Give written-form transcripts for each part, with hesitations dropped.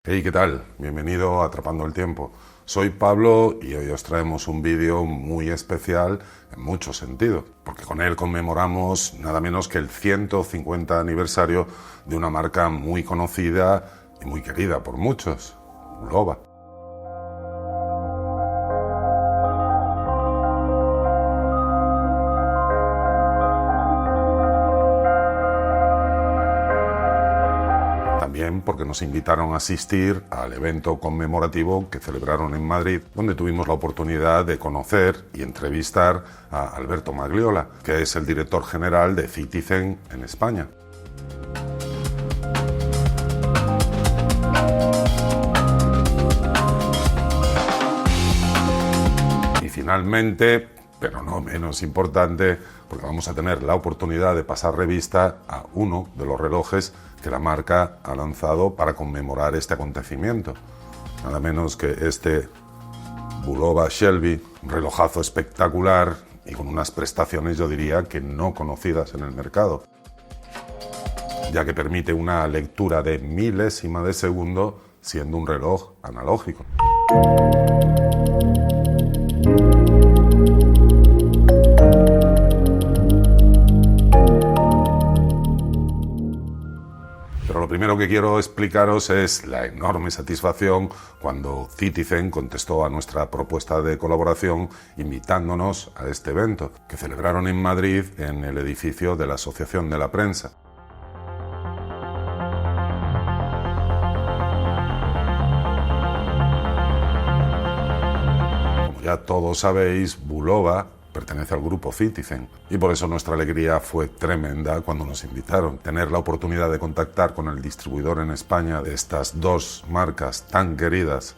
Hey, ¿qué tal? Bienvenido a Atrapando el Tiempo. Soy Pablo y hoy os traemos un vídeo muy especial en muchos sentidos, porque con él conmemoramos nada menos que el 150 aniversario de una marca muy conocida y muy querida por muchos, Bulova. También porque nos invitaron a asistir al evento conmemorativo que celebraron en Madrid, donde tuvimos la oportunidad de conocer y entrevistar a Alberto Magliola, que es el director general de Citizen en España. Y finalmente, pero no menos importante, porque vamos a tener la oportunidad de pasar revista a uno de los relojes que la marca ha lanzado para conmemorar este acontecimiento. Nada menos que este Bulova Shelby, un relojazo espectacular y con unas prestaciones, yo diría, que no conocidas en el mercado, ya que permite una lectura de milésima de segundo siendo un reloj analógico. Pero lo primero que quiero explicaros es la enorme satisfacción cuando Citizen contestó a nuestra propuesta de colaboración invitándonos a este evento, que celebraron en Madrid en el edificio de la Asociación de la Prensa. Como ya todos sabéis, Bulova pertenece al grupo Citizen y por eso nuestra alegría fue tremenda cuando nos invitaron. Tener la oportunidad de contactar con el distribuidor en España de estas dos marcas tan queridas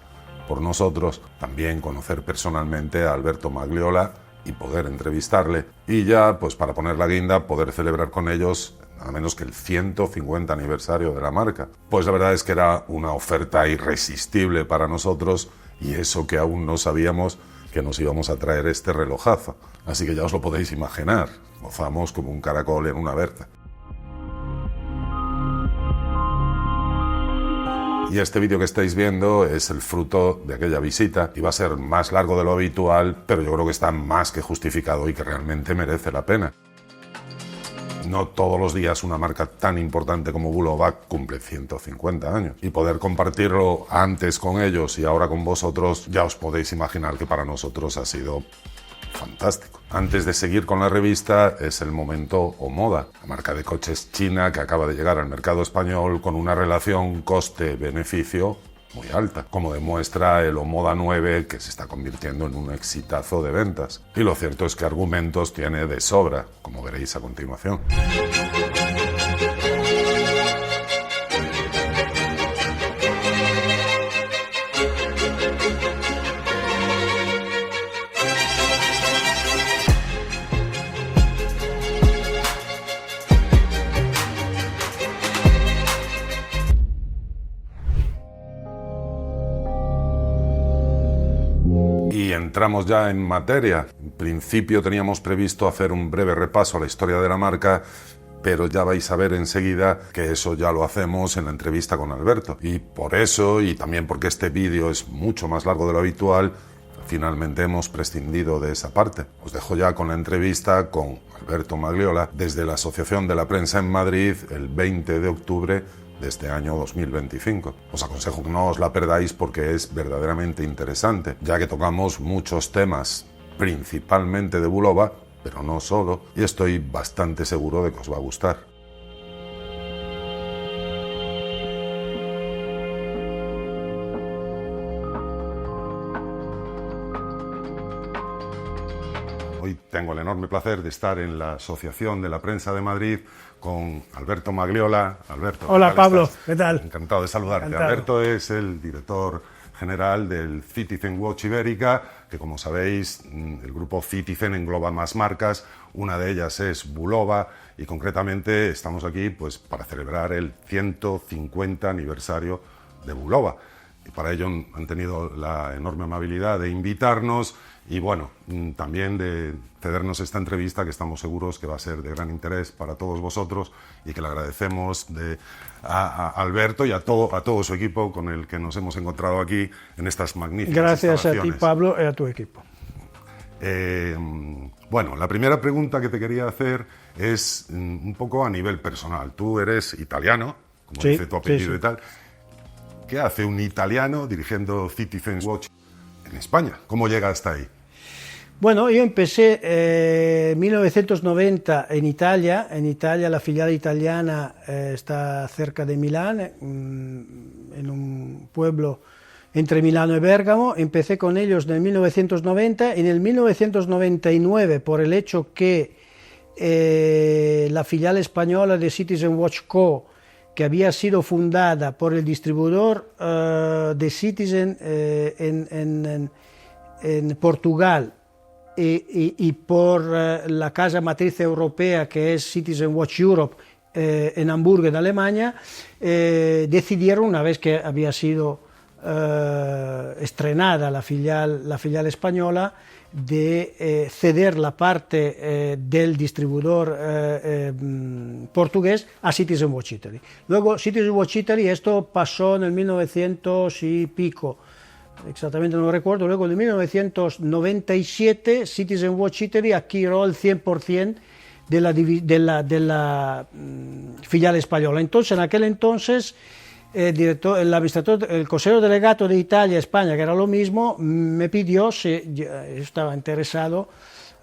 por nosotros, también conocer personalmente a Alberto Magliola y poder entrevistarle y ya, pues para poner la guinda, poder celebrar con ellos nada menos que el 150 aniversario de la marca. Pues la verdad es que era una oferta irresistible para nosotros y eso que aún no sabíamos que nos íbamos a traer este relojazo. Así que ya os lo podéis imaginar, gozamos como un caracol en una berza. Y este vídeo que estáis viendo es el fruto de aquella visita. Iba a ser más largo de lo habitual, pero yo creo que está más que justificado y que realmente merece la pena. No todos los días una marca tan importante como Bulova cumple 150 años. Y poder compartirlo antes con ellos y ahora con vosotros, ya os podéis imaginar que para nosotros ha sido fantástico. Antes de seguir con la revista, es el momento Omoda, la marca de coches china que acaba de llegar al mercado español con una relación coste-beneficio muy alta, como demuestra el Omoda 9, que se está convirtiendo en un exitazo de ventas. Y lo cierto es que argumentos tiene de sobra, como veréis a continuación. Y entramos ya en materia. En principio teníamos previsto hacer un breve repaso a la historia de la marca, pero ya vais a ver enseguida que eso ya lo hacemos en la entrevista con Alberto. Y por eso, y también porque este vídeo es mucho más largo de lo habitual, finalmente hemos prescindido de esa parte. Os dejo ya con la entrevista con Alberto Magliola desde la Asociación de la Prensa en Madrid el 20 de octubre de este año 2025. Os aconsejo que no os la perdáis porque es verdaderamente interesante, ya que tocamos muchos temas, principalmente de Bulova, pero no solo, y estoy bastante seguro de que os va a gustar. Hoy tengo el enorme placer de estar en la Asociación de la Prensa de Madrid con Alberto Magliola. Alberto, hola Pablo, ¿qué tal? Encantado de saludarte. Encantado. Alberto es el director general del Citizen Watch Ibérica, que como sabéis, el grupo Citizen engloba más marcas, una de ellas es Bulova y concretamente estamos aquí pues para celebrar el 150 aniversario de Bulova. y para ello han tenido la enorme amabilidad de invitarnos y bueno, también de cedernos esta entrevista que estamos seguros que va a ser de gran interés para todos vosotros y que le agradecemos a Alberto y a todo su equipo con el que nos hemos encontrado aquí en estas magníficas Gracias a ti, instalaciones. Pablo, y a tu equipo. Bueno, la primera pregunta que te quería hacer es un poco a nivel personal. Tú eres italiano, como Sí, dice tu apellido sí. y tal. ¿Qué hace un italiano dirigiendo Citizen Watch en España? ¿Cómo llega hasta ahí? Bueno, yo empecé en 1990 en Italia. En Italia la filial italiana está cerca de Milán, en un pueblo entre Milano y Bérgamo. Empecé con ellos en el 1990. En el 1999, por el hecho que la filial española de Citizen Watch Co., que había sido fundada por el distribuidor de Citizen en Portugal, y por la casa matriz europea que es Citizen Watch Europe en Hamburgo, en Alemania, decidieron, una vez que había sido estrenada la filial española, de ceder la parte del distribuidor portugués a Citizen Watch Italy. Luego Citizen Watch Italy, esto pasó en el 1900 y pico, exactamente no lo recuerdo. Luego en 1997 Citizen Watch Italy adquirió el 100% de la filial española. Entonces, en aquel entonces, el administrador, el consejero delegato de Italia, España, que era lo mismo, me pidió si yo estaba interesado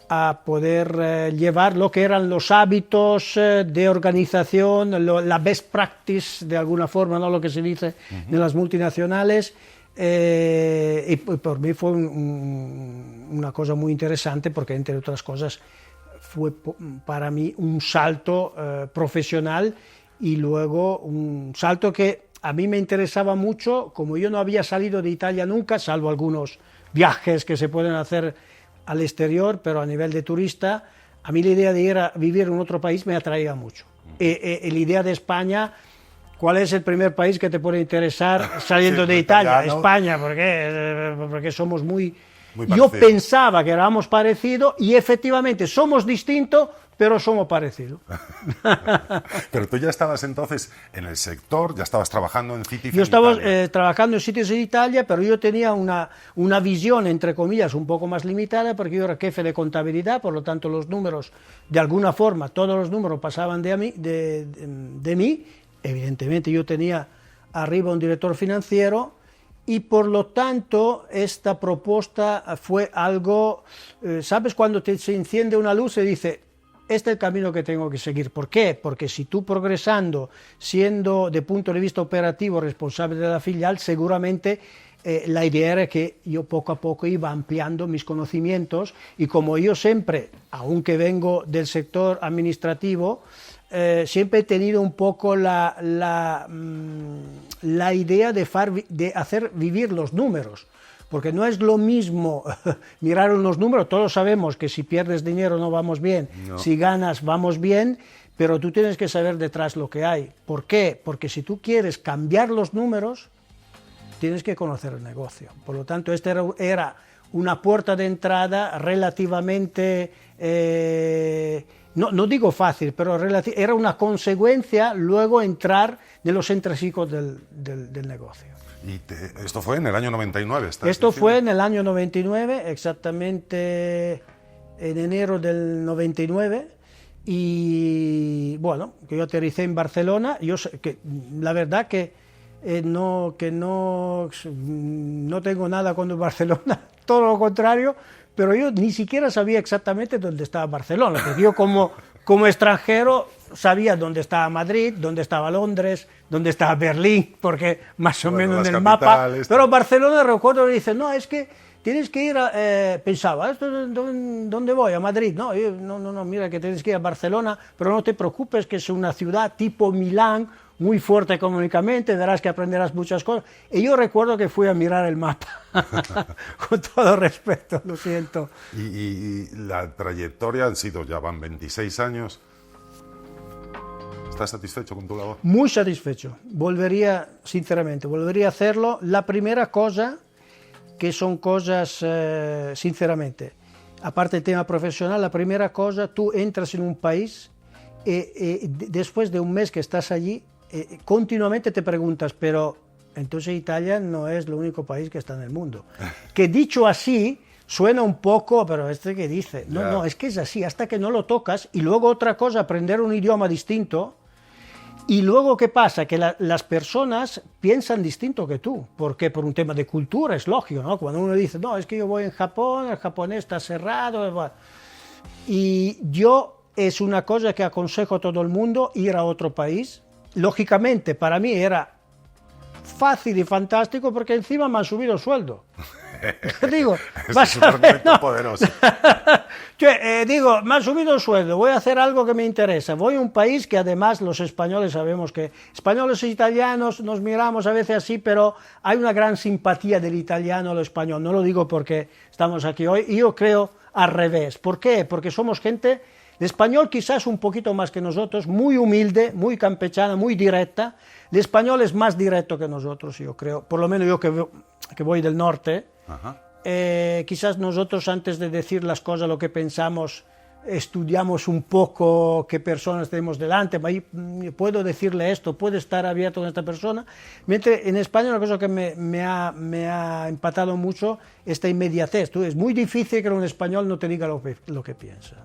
a poder llevar lo que eran los hábitos de organización, la best practice de alguna forma, ¿no? Lo que se dice de las multinacionales. Y por mí fue una cosa muy interesante porque, entre otras cosas, fue para mí un salto profesional y luego un salto que a mí me interesaba mucho. Como yo no había salido de Italia nunca, salvo algunos viajes que se pueden hacer al exterior, pero a nivel de turista, a mí la idea de ir a vivir en otro país me atraía mucho. La idea de España, ¿cuál es el primer país que te puede interesar saliendo de Italia? Italiano. España, porque somos muy yo parecidos. pensaba que éramos parecidos y efectivamente somos distintos, pero somos parecidos. Pero tú ya estabas entonces en el sector, ya estabas trabajando en Citizen Yo estaba Italia. trabajando en Citizen Italia, pero yo tenía una visión, entre comillas, un poco más limitada, porque yo era jefe de contabilidad, por lo tanto los números, de alguna forma, todos los números pasaban de mí. Evidentemente yo tenía arriba un director financiero y por lo tanto esta propuesta fue algo, ¿sabes? Cuando se enciende una luz y dice, este es el camino que tengo que seguir. ¿Por qué? Porque si tú progresando, siendo de punto de vista operativo responsable de la filial, seguramente la idea era que yo poco a poco iba ampliando mis conocimientos y como yo siempre, aunque vengo del sector administrativo, siempre he tenido un poco la idea de hacer vivir los números, porque no es lo mismo mirar unos números. Todos sabemos que si pierdes dinero no vamos bien, no. Si ganas vamos bien, pero tú tienes que saber detrás lo que hay. ¿Por qué? Porque si tú quieres cambiar los números, tienes que conocer el negocio. Por lo tanto, esta era una puerta de entrada relativamente... no digo fácil, pero era una consecuencia luego entrar de los entresijos del negocio. ¿Y esto fue en el año 99? Esto fue en el año 99, exactamente en enero del 99, y bueno, que yo aterricé en Barcelona. La verdad que no tengo nada contra Barcelona, todo lo contrario, pero yo ni siquiera sabía exactamente dónde estaba Barcelona, porque yo como extranjero sabía dónde estaba Madrid, dónde estaba Londres, dónde estaba Berlín, porque más o menos en el mapa, pero Barcelona recuerdo que dice, no, es que tienes que ir pensaba, ¿dónde voy? ¿A Madrid? No, no, mira que tienes que ir a Barcelona, pero no te preocupes que es una ciudad tipo Milán, muy fuerte económicamente, verás que aprenderás muchas cosas. Y yo recuerdo que fui a mirar el mapa, con todo respeto, lo siento. Y la trayectoria han sido, ya van 26 años. ¿Estás satisfecho con tu labor? Muy satisfecho. Sinceramente, volvería a hacerlo. La primera cosa, que son cosas, sinceramente, aparte del tema profesional, la primera cosa, tú entras en un país y después de un mes que estás allí, continuamente te preguntas, pero entonces Italia no es el único país que está en el mundo. Que dicho así, suena un poco, pero ¿qué dice? No, no, es que es así, hasta que no lo tocas. Y luego otra cosa, aprender un idioma distinto. Y luego, ¿qué pasa? Que las personas piensan distinto que tú. ¿Por qué? Por un tema de cultura, es lógico, ¿no? Cuando uno dice, no, es que yo voy en Japón, el japonés está cerrado. Y yo, es una cosa que aconsejo a todo el mundo, ir a otro país. Lógicamente, para mí era fácil y fantástico porque encima me han subido el sueldo. Digo, vas a ver, no. Poderoso. Digo, me han subido el sueldo, voy a hacer algo que me interesa. Voy a un país que además los españoles sabemos que españoles e italianos nos miramos a veces así, pero hay una gran simpatía del italiano al español. No lo digo porque estamos aquí hoy, y yo creo al revés. ¿Por qué? Porque somos gente, el español quizás un poquito más que nosotros, muy humilde, muy campechana, muy directa. El español es más directo que nosotros, yo creo, por lo menos yo que voy del norte. Quizás nosotros antes de decir las cosas, lo que pensamos, estudiamos un poco qué personas tenemos delante, puedo decirle esto, puede estar abierto con esta persona, mientras en España una cosa que me ha empatado mucho, esta inmediatez. Es muy difícil que un español no te diga lo que piensa.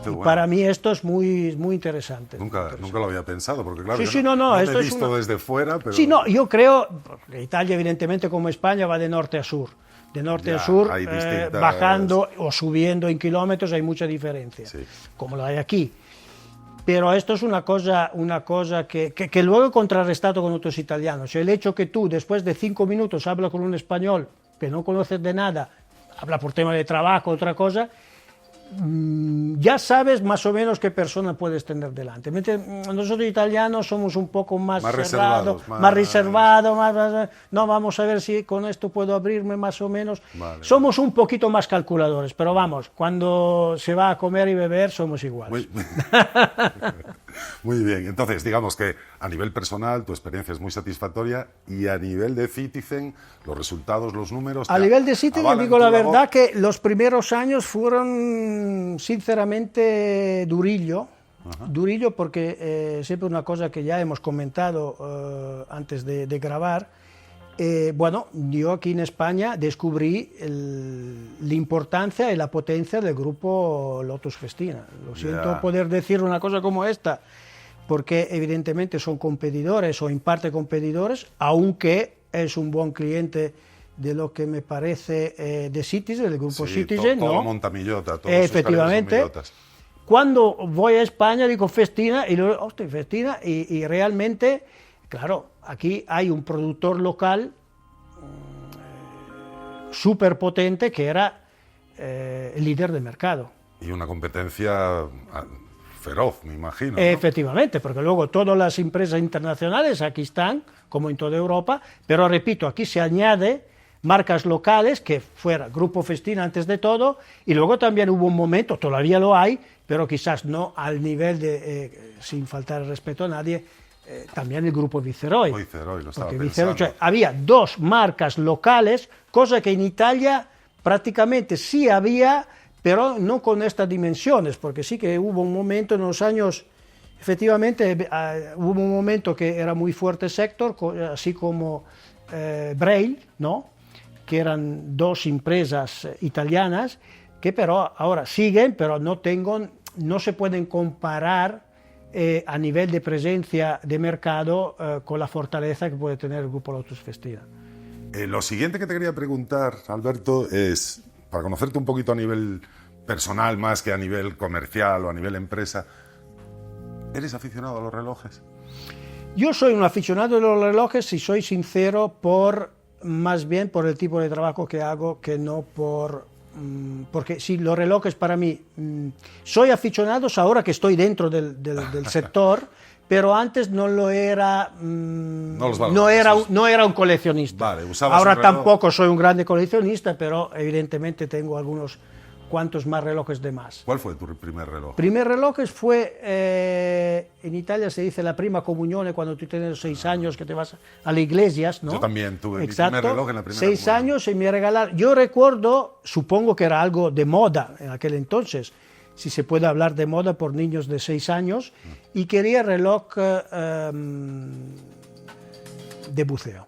Bueno. Para mí esto es muy interesante. Nunca lo había pensado, porque claro, sí, no esto he visto desde fuera, pero... Sí, no, yo creo, Italia evidentemente como España va de norte a sur. De norte a sur, bajando o subiendo en kilómetros hay mucha diferencia, como lo hay aquí. Pero esto es una cosa que luego he contrarrestado con otros italianos. El hecho que tú después de 5 minutos hablas con un español que no conoces de nada, habla por tema de trabajo, otra cosa, ya sabes más o menos qué persona puedes tener delante. Nosotros italianos somos un poco más cerrados, más reservados, no, vamos a ver si con esto puedo abrirme más o menos. Vale. Somos un poquito más calculadores, pero vamos, cuando se va a comer y beber somos iguales. Muy bien, entonces digamos que a nivel personal tu experiencia es muy satisfactoria, y a nivel de Citizen los resultados, los números... A nivel de Citizen digo la verdad que los primeros años fueron sinceramente durillo, porque siempre una cosa que ya hemos comentado antes de grabar, bueno, yo aquí en España descubrí la importancia y la potencia del grupo Lotus Festina. Lo siento poder decir una cosa como esta, porque evidentemente son competidores o en parte competidores, aunque es un buen cliente de lo que me parece de Citizen, del grupo Citizen, todo ¿no? monta Millota, todos efectivamente. Cuando voy a España digo Festina y luego, hostia, Festina, y realmente, claro, aquí hay un productor local súper potente que era el líder de mercado. Y una competencia feroz, me imagino, ¿no? Efectivamente, porque luego todas las empresas internacionales aquí están, como en toda Europa, pero repito, aquí se añade marcas locales, que fuera Grupo Festina antes de todo, y luego también hubo un momento, todavía lo hay, pero quizás no al nivel de, sin faltar el respeto a nadie, también el Grupo Viceroy. Viceroy, lo estaba Viceroy, había 2 marcas locales, cosa que en Italia prácticamente sí había, pero no con estas dimensiones, porque sí que hubo un momento en los años, efectivamente, hubo un momento que era muy fuerte Sector, así como Braille, ¿no? Que eran 2 empresas italianas, que pero ahora siguen, pero no se pueden comparar a nivel de presencia de mercado con la fortaleza que puede tener el Grupo Lotus Festina. Lo siguiente que te quería preguntar, Alberto, es, para conocerte un poquito a nivel personal más que a nivel comercial o a nivel empresa, ¿eres aficionado a los relojes? Yo soy un aficionado de los relojes, si soy sincero, más bien por el tipo de trabajo que hago, que no porque sí, los relojes para mí, soy aficionado ahora que estoy dentro del sector, pero antes no lo era, no era un coleccionista. Vale, ahora tampoco soy un grande coleccionista, pero evidentemente tengo algunos cuantos más relojes de más. ¿Cuál fue tu primer reloj? Primer relojes fue, en Italia se dice la prima comunione, cuando tú tienes 6 años que te vas a las iglesias, ¿no? Yo también tuve Exacto, mi primer reloj en la primera 6 comunión. años y me regalaron, yo recuerdo, supongo que era algo de moda en aquel entonces, si se puede hablar de moda por niños de 6 años, y quería reloj de buceo.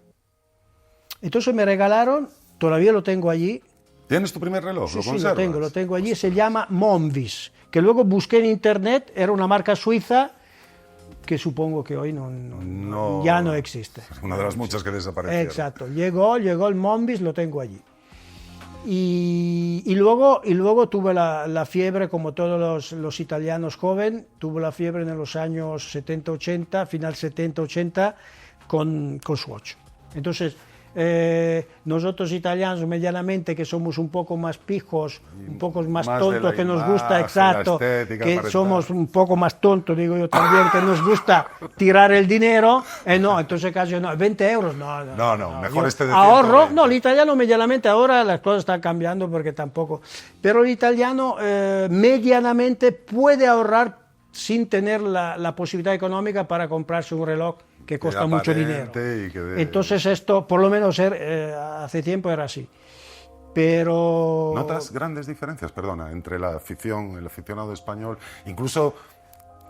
Entonces me regalaron, todavía lo tengo allí. ¿Tienes tu primer reloj? Sí, ¿Lo sí, conservas? lo tengo allí, se llama Monvis, que luego busqué en internet, era una marca suiza que supongo que hoy ya no existe. Una de las muchas que desaparecieron. Exacto, llegó el Monvis, lo tengo allí. Y luego tuve la fiebre, como todos los italianos jóvenes, tuve la fiebre en los años 70-80, final 70-80, con Swatch. Entonces, nosotros italianos medianamente, que somos un poco más pijos, un poco más tontos, que nos gusta, exacto, que somos un poco más tontos, digo yo también, que nos gusta tirar el dinero, no, entonces casi no, 20 euros, no, mejor este de ahorro, 120. no, el italiano medianamente, ahora las cosas están cambiando porque tampoco, pero el italiano medianamente puede ahorrar sin tener la posibilidad económica para comprarse un reloj que cuesta mucho dinero. Entonces esto, por lo menos hace tiempo era así. Pero... ¿Notas grandes diferencias, perdona, entre la afición, el aficionado español, incluso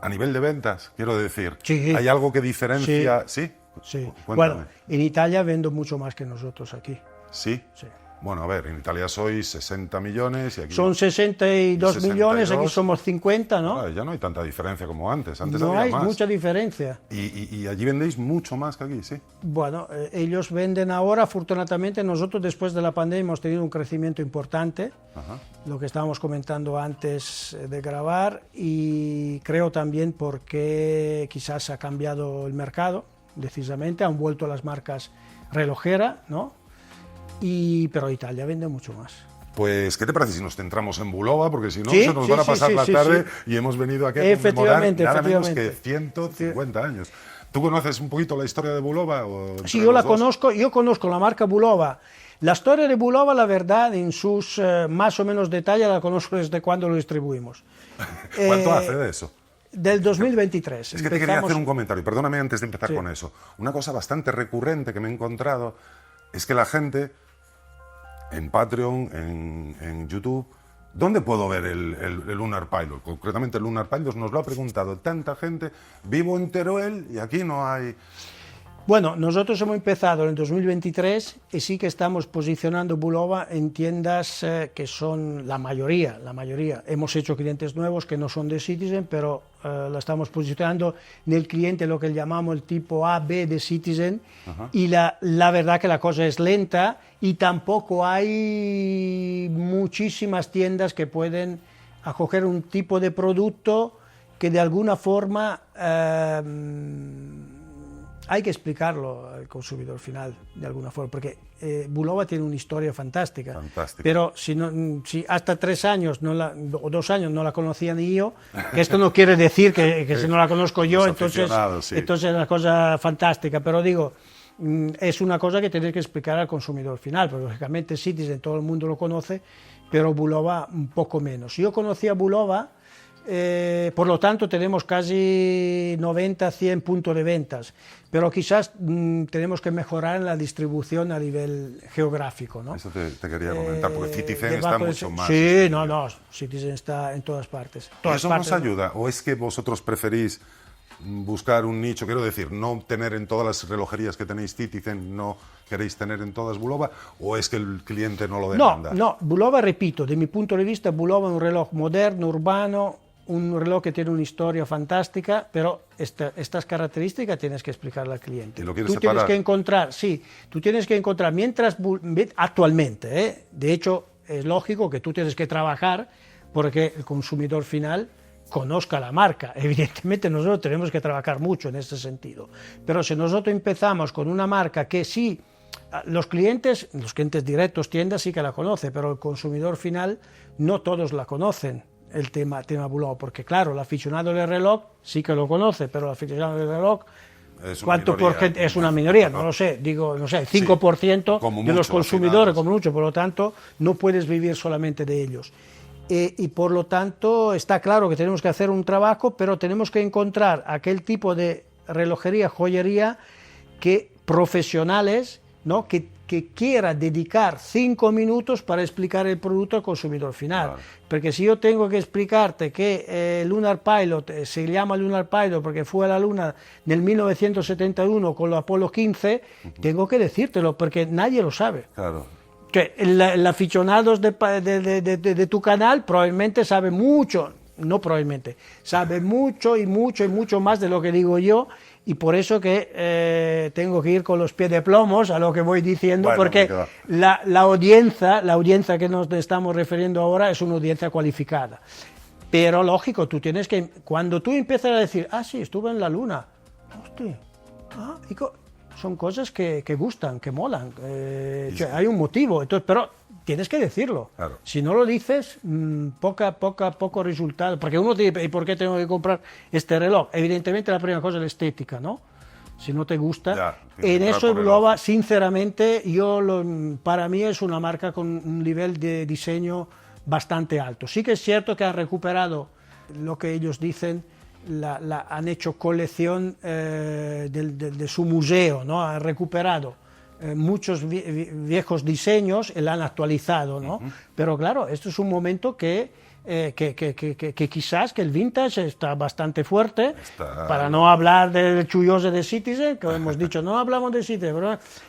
a nivel de ventas, quiero decir? Sí. ¿Hay algo que diferencia? ¿Sí? Sí. Cuéntame. Bueno, en Italia vendo mucho más que nosotros aquí. ¿Sí? Sí. Bueno, a ver, en Italia sois 60 millones y aquí... Son 62 millones, aquí somos 50, ¿no? Ya no hay tanta diferencia como antes. Antes No había hay más. mucha diferencia. Y allí vendéis mucho más que aquí, ¿sí? Bueno, ellos venden ahora, afortunadamente, nosotros después de la pandemia hemos tenido un crecimiento importante, lo que estábamos comentando antes de grabar, y creo también porque quizás ha cambiado el mercado, decisamente, han vuelto las marcas relojeras, ¿no? Pero Italia vende mucho más. Pues, ¿qué te parece si nos centramos en Bulova? Porque si no, Sí, se nos sí, van a sí, pasar sí, la sí, tarde sí. y hemos venido aquí a Efectivamente, conmemorar nada menos efectivamente. que 150 años. ¿Tú conoces un poquito la historia de Bulova? Sí, yo la conozco, yo conozco la marca Bulova. La historia de Bulova, la verdad, en sus más o menos detalles, la conozco desde cuando lo distribuimos. ¿Cuánto hace de eso? Del 2023. Es que te quería hacer un comentario, perdóname antes de empezar Sí. con eso. Una cosa bastante recurrente que me he encontrado es que la gente en Patreon, en YouTube, ¿dónde puedo ver el Lunar Pilot? Concretamente el Lunar Pilot nos lo ha preguntado tanta gente, vivo en Teruel y aquí no hay... Bueno, nosotros hemos empezado en el 2023 y sí que estamos posicionando Bulova en tiendas que son la mayoría. Hemos hecho clientes nuevos que no son de Citizen, pero la estamos posicionando en el cliente, lo que llamamos el tipo A, B de Citizen. Y la verdad que la cosa es lenta y tampoco hay muchísimas tiendas que pueden acoger un tipo de producto que de alguna forma... hay que explicarlo al consumidor final, de alguna forma, porque Bulova tiene una historia fantástica. Pero si hasta 3 años o 2 años no la conocía ni yo, que esto no quiere decir que si no la conozco yo, entonces es una cosa fantástica. Pero digo, es una cosa que tienes que explicar al consumidor final, porque lógicamente Citizen todo el mundo lo conoce, pero Bulova un poco menos. Yo conocí a Bulova, por lo tanto tenemos casi 90-100 puntos de ventas, pero quizás tenemos que mejorar en la distribución a nivel geográfico, ¿no? Eso te quería comentar, porque Citizen está mucho más... Sí, Citizen está en todas partes. ¿Eso nos ayuda? ¿O es que vosotros preferís buscar un nicho? Quiero decir, no tener en todas las relojerías que tenéis Citizen, no queréis tener en todas Bulova, ¿o es que el cliente no lo demanda? No, Bulova, repito, de mi punto de vista, Bulova es un reloj moderno, urbano, un reloj que tiene una historia fantástica, pero estas características tienes que explicarle al cliente. ¿Y lo quieres separar? Tú tienes que encontrar, actualmente, de hecho, es lógico que tú tienes que trabajar porque el consumidor final conozca la marca. Evidentemente nosotros tenemos que trabajar mucho en este sentido, pero si nosotros empezamos con una marca que sí, los clientes directos, tiendas sí que la conocen, pero el consumidor final no todos la conocen. El tema Bulova, porque claro, el aficionado del reloj sí que lo conoce, pero el aficionado del reloj, es una minoría, no lo sé, digo, no sé, 5% de los consumidores, como mucho, por lo tanto, no puedes vivir solamente de ellos. y por lo tanto está claro que tenemos que hacer un trabajo, pero tenemos que encontrar aquel tipo de relojería, joyería, que profesionales, ¿no? que quiera dedicar 5 minutos para explicar el producto al consumidor final. Claro. Porque si yo tengo que explicarte que Lunar Pilot se llama Lunar Pilot porque fue a la Luna en el 1971 con los Apolo 15, tengo que decírtelo porque nadie lo sabe. Claro. Que el aficionado de tu canal probablemente sabe mucho, no probablemente, sabe mucho y mucho más de lo que digo yo, y por eso que tengo que ir con los pies de plomos a lo que voy diciendo, bueno, porque la audiencia que nos estamos refiriendo ahora es una audiencia cualificada. Pero lógico, tú tienes que, cuando tú empiezas a decir, sí, estuve en la Luna, hostia, son cosas que gustan, que molan, hay un motivo, entonces, pero tienes que decirlo. Claro. Si no lo dices, poco resultado. Porque uno dice, ¿y por qué tengo que comprar este reloj? Evidentemente la primera cosa es la estética, ¿no? Si no te gusta. En eso Bulova, sinceramente, para mí es una marca con un nivel de diseño bastante alto. Sí que es cierto que han recuperado lo que ellos dicen, han hecho colección de su museo, ¿no? Han recuperado muchos viejos diseños y la han actualizado, ¿no? Pero claro, esto es un momento que quizás que el vintage está bastante fuerte, para no hablar del chullose de Citizen, que hemos dicho, no hablamos de Citizen,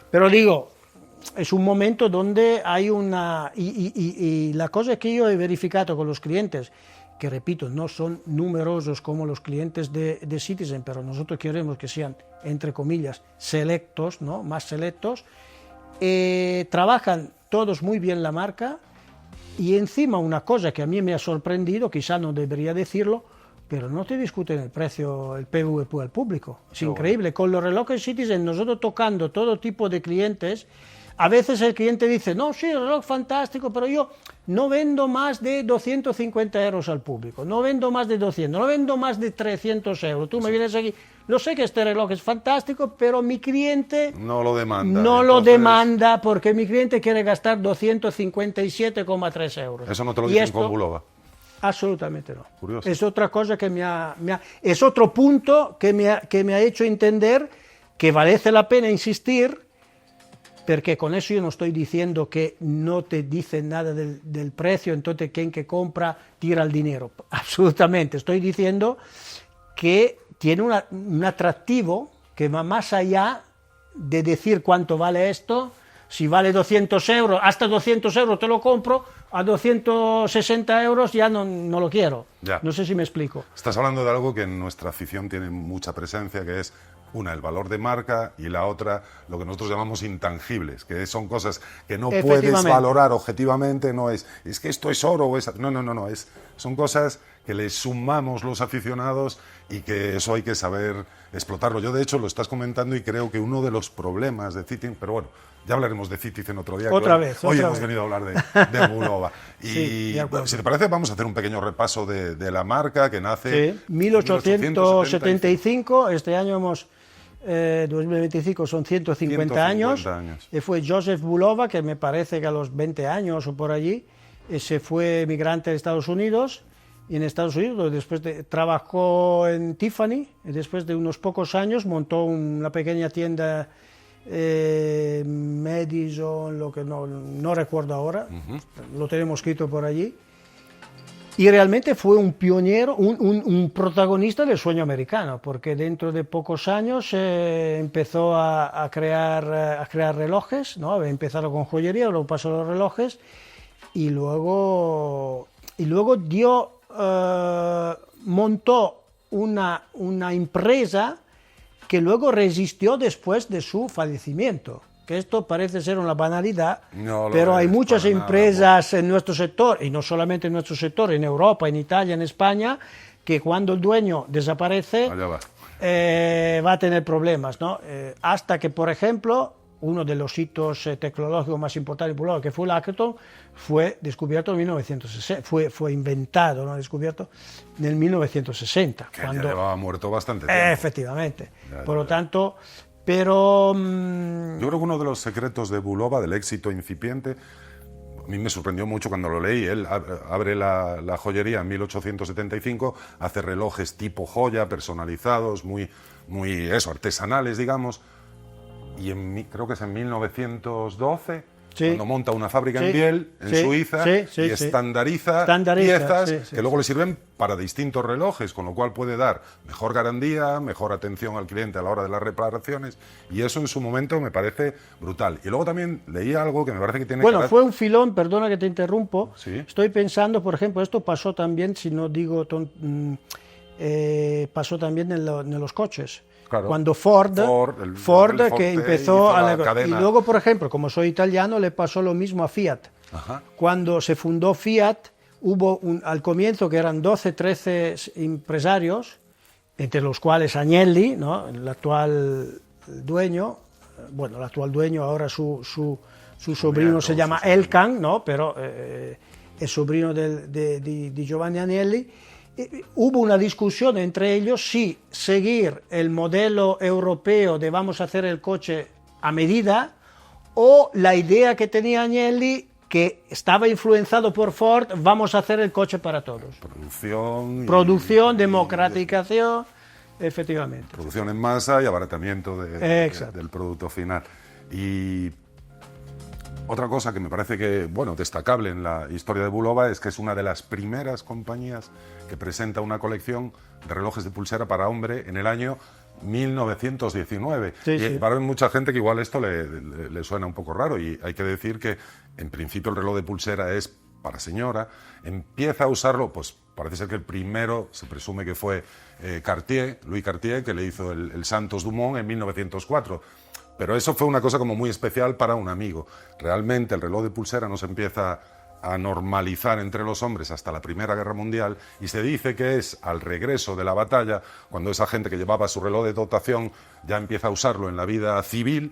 pero digo, es un momento donde hay una... Y la cosa que yo he verificado con los clientes, que repito, no son numerosos como los clientes de Citizen, pero nosotros queremos que sean, entre comillas, selectos, ¿no? Más selectos, trabajan todos muy bien la marca, y encima una cosa que a mí me ha sorprendido, quizá no debería decirlo, pero no te discuten el precio, el PVP al público, es increíble. Bueno. Con los relojes Citizen, nosotros tocando todo tipo de clientes, a veces el cliente dice, no, sí, el reloj fantástico, pero yo no vendo más de 250 euros al público, no vendo más de 200, no vendo más de 300 euros. Tú me vienes aquí, lo sé que este reloj es fantástico, pero mi cliente no lo demanda. No lo demanda porque mi cliente quiere gastar 257,3 euros. Eso no te lo dicen con Bulova. Absolutamente no. Curioso. Es otra cosa que es otro punto que me ha hecho entender que valece la pena insistir. Porque con eso yo no estoy diciendo que no te dicen nada del precio, entonces quien que compra tira el dinero. Absolutamente. Estoy diciendo que tiene un atractivo que va más allá de decir cuánto vale esto. Si vale 200 euros, hasta 200 euros te lo compro, a 260 euros ya no lo quiero. Ya. No sé si me explico. Estás hablando de algo que en nuestra afición tiene mucha presencia, que es una, el valor de marca, y la otra, lo que nosotros llamamos intangibles, que son cosas que no puedes valorar objetivamente, no es que esto es oro o es... No, son cosas que le sumamos los aficionados y que eso hay que saber explotarlo. Yo, de hecho, lo estás comentando y creo que uno de los problemas de Citizen, pero bueno, ya hablaremos de Citizen otro día. Hoy hemos venido a hablar de Bulova. Y sí, si te parece, vamos a hacer un pequeño repaso de la marca que nace... Sí, 1875, este año 2025 son 150 años. Fue Joseph Bulova, que me parece que a los 20 años o por allí, se fue migrante de Estados Unidos, y en Estados Unidos después trabajó en Tiffany, y después de unos pocos años montó una pequeña tienda Madison, lo que no recuerdo ahora, lo tenemos escrito por allí. Y realmente fue un pionero, un protagonista del sueño americano, porque dentro de pocos años empezó a crear relojes, ¿no? Había empezado con joyería, luego pasó a los relojes, y luego montó una empresa que luego resistió después de su fallecimiento. Que esto parece ser una banalidad, pero hay muchas empresas en nuestro sector, y no solamente en nuestro sector, en Europa, en Italia, en España, que cuando el dueño desaparece va a tener problemas, ¿no? Hasta que, por ejemplo, uno de los hitos tecnológicos más importantes, que fue el hackathon, fue descubierto en 1960, fue inventado, ¿no? Descubierto en el 1960. Que cuando ya llevaba muerto bastante tiempo. Efectivamente. Por lo tanto... Pero... Yo creo que uno de los secretos de Bulova, del éxito incipiente, a mí me sorprendió mucho cuando lo leí. Él abre la joyería en 1875, hace relojes tipo joya, personalizados, muy artesanales, digamos. Y creo que es en 1912, cuando monta una fábrica en Biel, en Suiza, y estandariza piezas que luego le sirven para distintos relojes, con lo cual puede dar mejor garantía, mejor atención al cliente a la hora de las reparaciones, y eso en su momento me parece brutal. Y luego también leí algo que me parece que tiene... Bueno, fue un filón, perdona que te interrumpo. ¿Sí? Estoy pensando, por ejemplo, esto pasó también, si no digo... pasó también en los coches. Claro. Cuando Ford que empezó y luego, por ejemplo, como soy italiano, le pasó lo mismo a Fiat. Ajá. Cuando se fundó Fiat, hubo al comienzo que eran 12, 13 empresarios, entre los cuales Agnelli, ¿no? El actual dueño, bueno, el actual dueño, ahora su sobrino se llama Elkann, ¿no? Pero es sobrino de Giovanni Agnelli. Hubo una discusión entre ellos si seguir el modelo europeo de vamos a hacer el coche a medida o la idea que tenía Agnelli, que estaba influenciado por Ford, vamos a hacer el coche para todos. Producción, democratización, efectivamente. Producción en masa y abaratamiento del producto final. Y otra cosa que me parece que, bueno, destacable en la historia de Bulova es que es una de las primeras compañías que presenta una colección de relojes de pulsera para hombre en el año 1919. Para mucha gente que igual esto le suena un poco raro, y hay que decir que en principio el reloj de pulsera es para señora. Empieza a usarlo, pues parece ser que el primero se presume que fue Louis Cartier, que le hizo el Santos Dumont en 1904. Pero eso fue una cosa como muy especial para un amigo. Realmente el reloj de pulsera no se empieza a normalizar entre los hombres hasta la Primera Guerra Mundial, y se dice que es al regreso de la batalla, cuando esa gente que llevaba su reloj de dotación ya empieza a usarlo en la vida civil,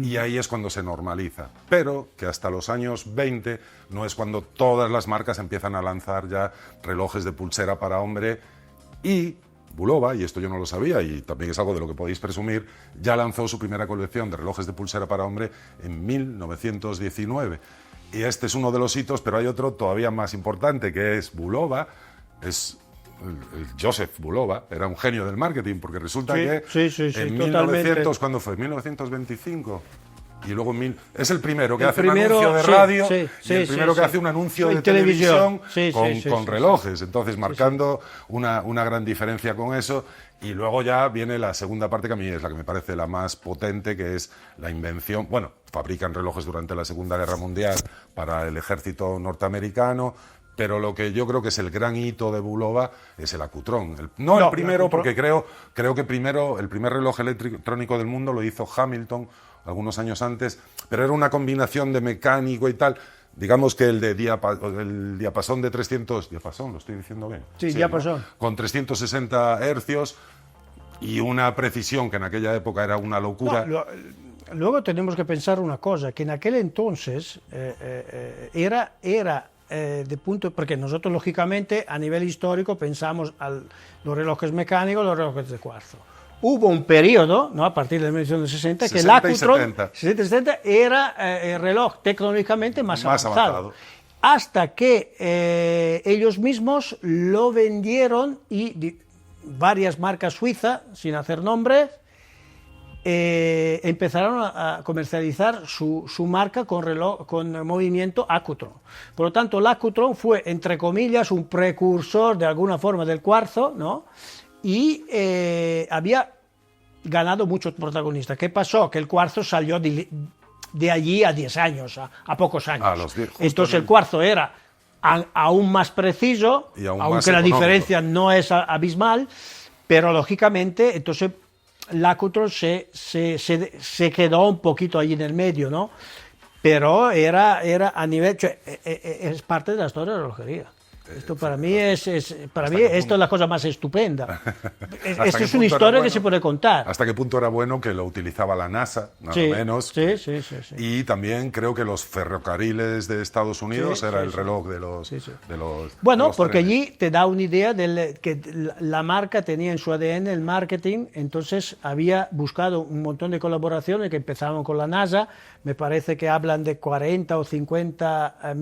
y ahí es cuando se normaliza. Pero que hasta los años 20 no es cuando todas las marcas empiezan a lanzar ya relojes de pulsera para hombre, y Bulova, y esto yo no lo sabía y también es algo de lo que podéis presumir, ya lanzó su primera colección de relojes de pulsera para hombre en 1919. Y este es uno de los hitos, pero hay otro todavía más importante, que es Bulova, es el Joseph Bulova, era un genio del marketing, porque resulta que en 1900, ¿cuándo fue? 1925. Y luego es el primero que hace un anuncio de radio y el primero que hace un anuncio de televisión con relojes. Entonces, marcando una gran diferencia con eso. Y luego ya viene la segunda parte, que a mí es la que me parece la más potente, que es la invención. Bueno, fabrican relojes durante la Segunda Guerra Mundial para el ejército norteamericano, pero lo que yo creo que es el gran hito de Bulova es el acutrón. El primero, porque creo que primero el primer reloj electrónico del mundo lo hizo Hamilton algunos años antes, pero era una combinación de mecánico y tal. Digamos que el diapasón de 300... ¿Diapasón? ¿Lo estoy diciendo bien? Sí, diapasón. ¿No? Con 360 hercios y una precisión que en aquella época era una locura. Luego tenemos que pensar una cosa, que en aquel entonces era de punto, porque nosotros lógicamente a nivel histórico pensamos los relojes mecánicos, los relojes de cuarzo. Hubo un periodo, ¿no?, a partir de 1960, que el Accutron 60 era el reloj tecnológicamente más avanzado. Hasta que ellos mismos lo vendieron y varias marcas suizas, sin hacer nombres, empezaron a comercializar su marca con movimiento Accutron. Por lo tanto, el Accutron fue, entre comillas, un precursor de alguna forma del cuarzo, ¿no?, y había ganado muchos protagonistas. ¿Qué pasó? Que el cuarzo salió de allí a 10 años, a pocos años. Entonces el cuarzo era aún más preciso, aunque la diferencia no es abismal, pero lógicamente entonces el Accutron se quedó un poquito allí en el medio, ¿no? Pero era a nivel, es parte de la historia de la relojería. Esto para mí esto es la cosa más estupenda. Esto es una punto historia era que se puede contar. ¿Hasta qué punto era bueno que lo utilizaba la NASA, nada Sí, menos? sí. Y también creo que los ferrocarriles de Estados Unidos era el reloj de los... Sí. De los Bueno, de los porque trenes. allí te da una idea de que la marca tenía en su ADN el marketing, entonces había buscado un montón de colaboraciones que empezaron con la NASA, me parece que hablan de 40 o 50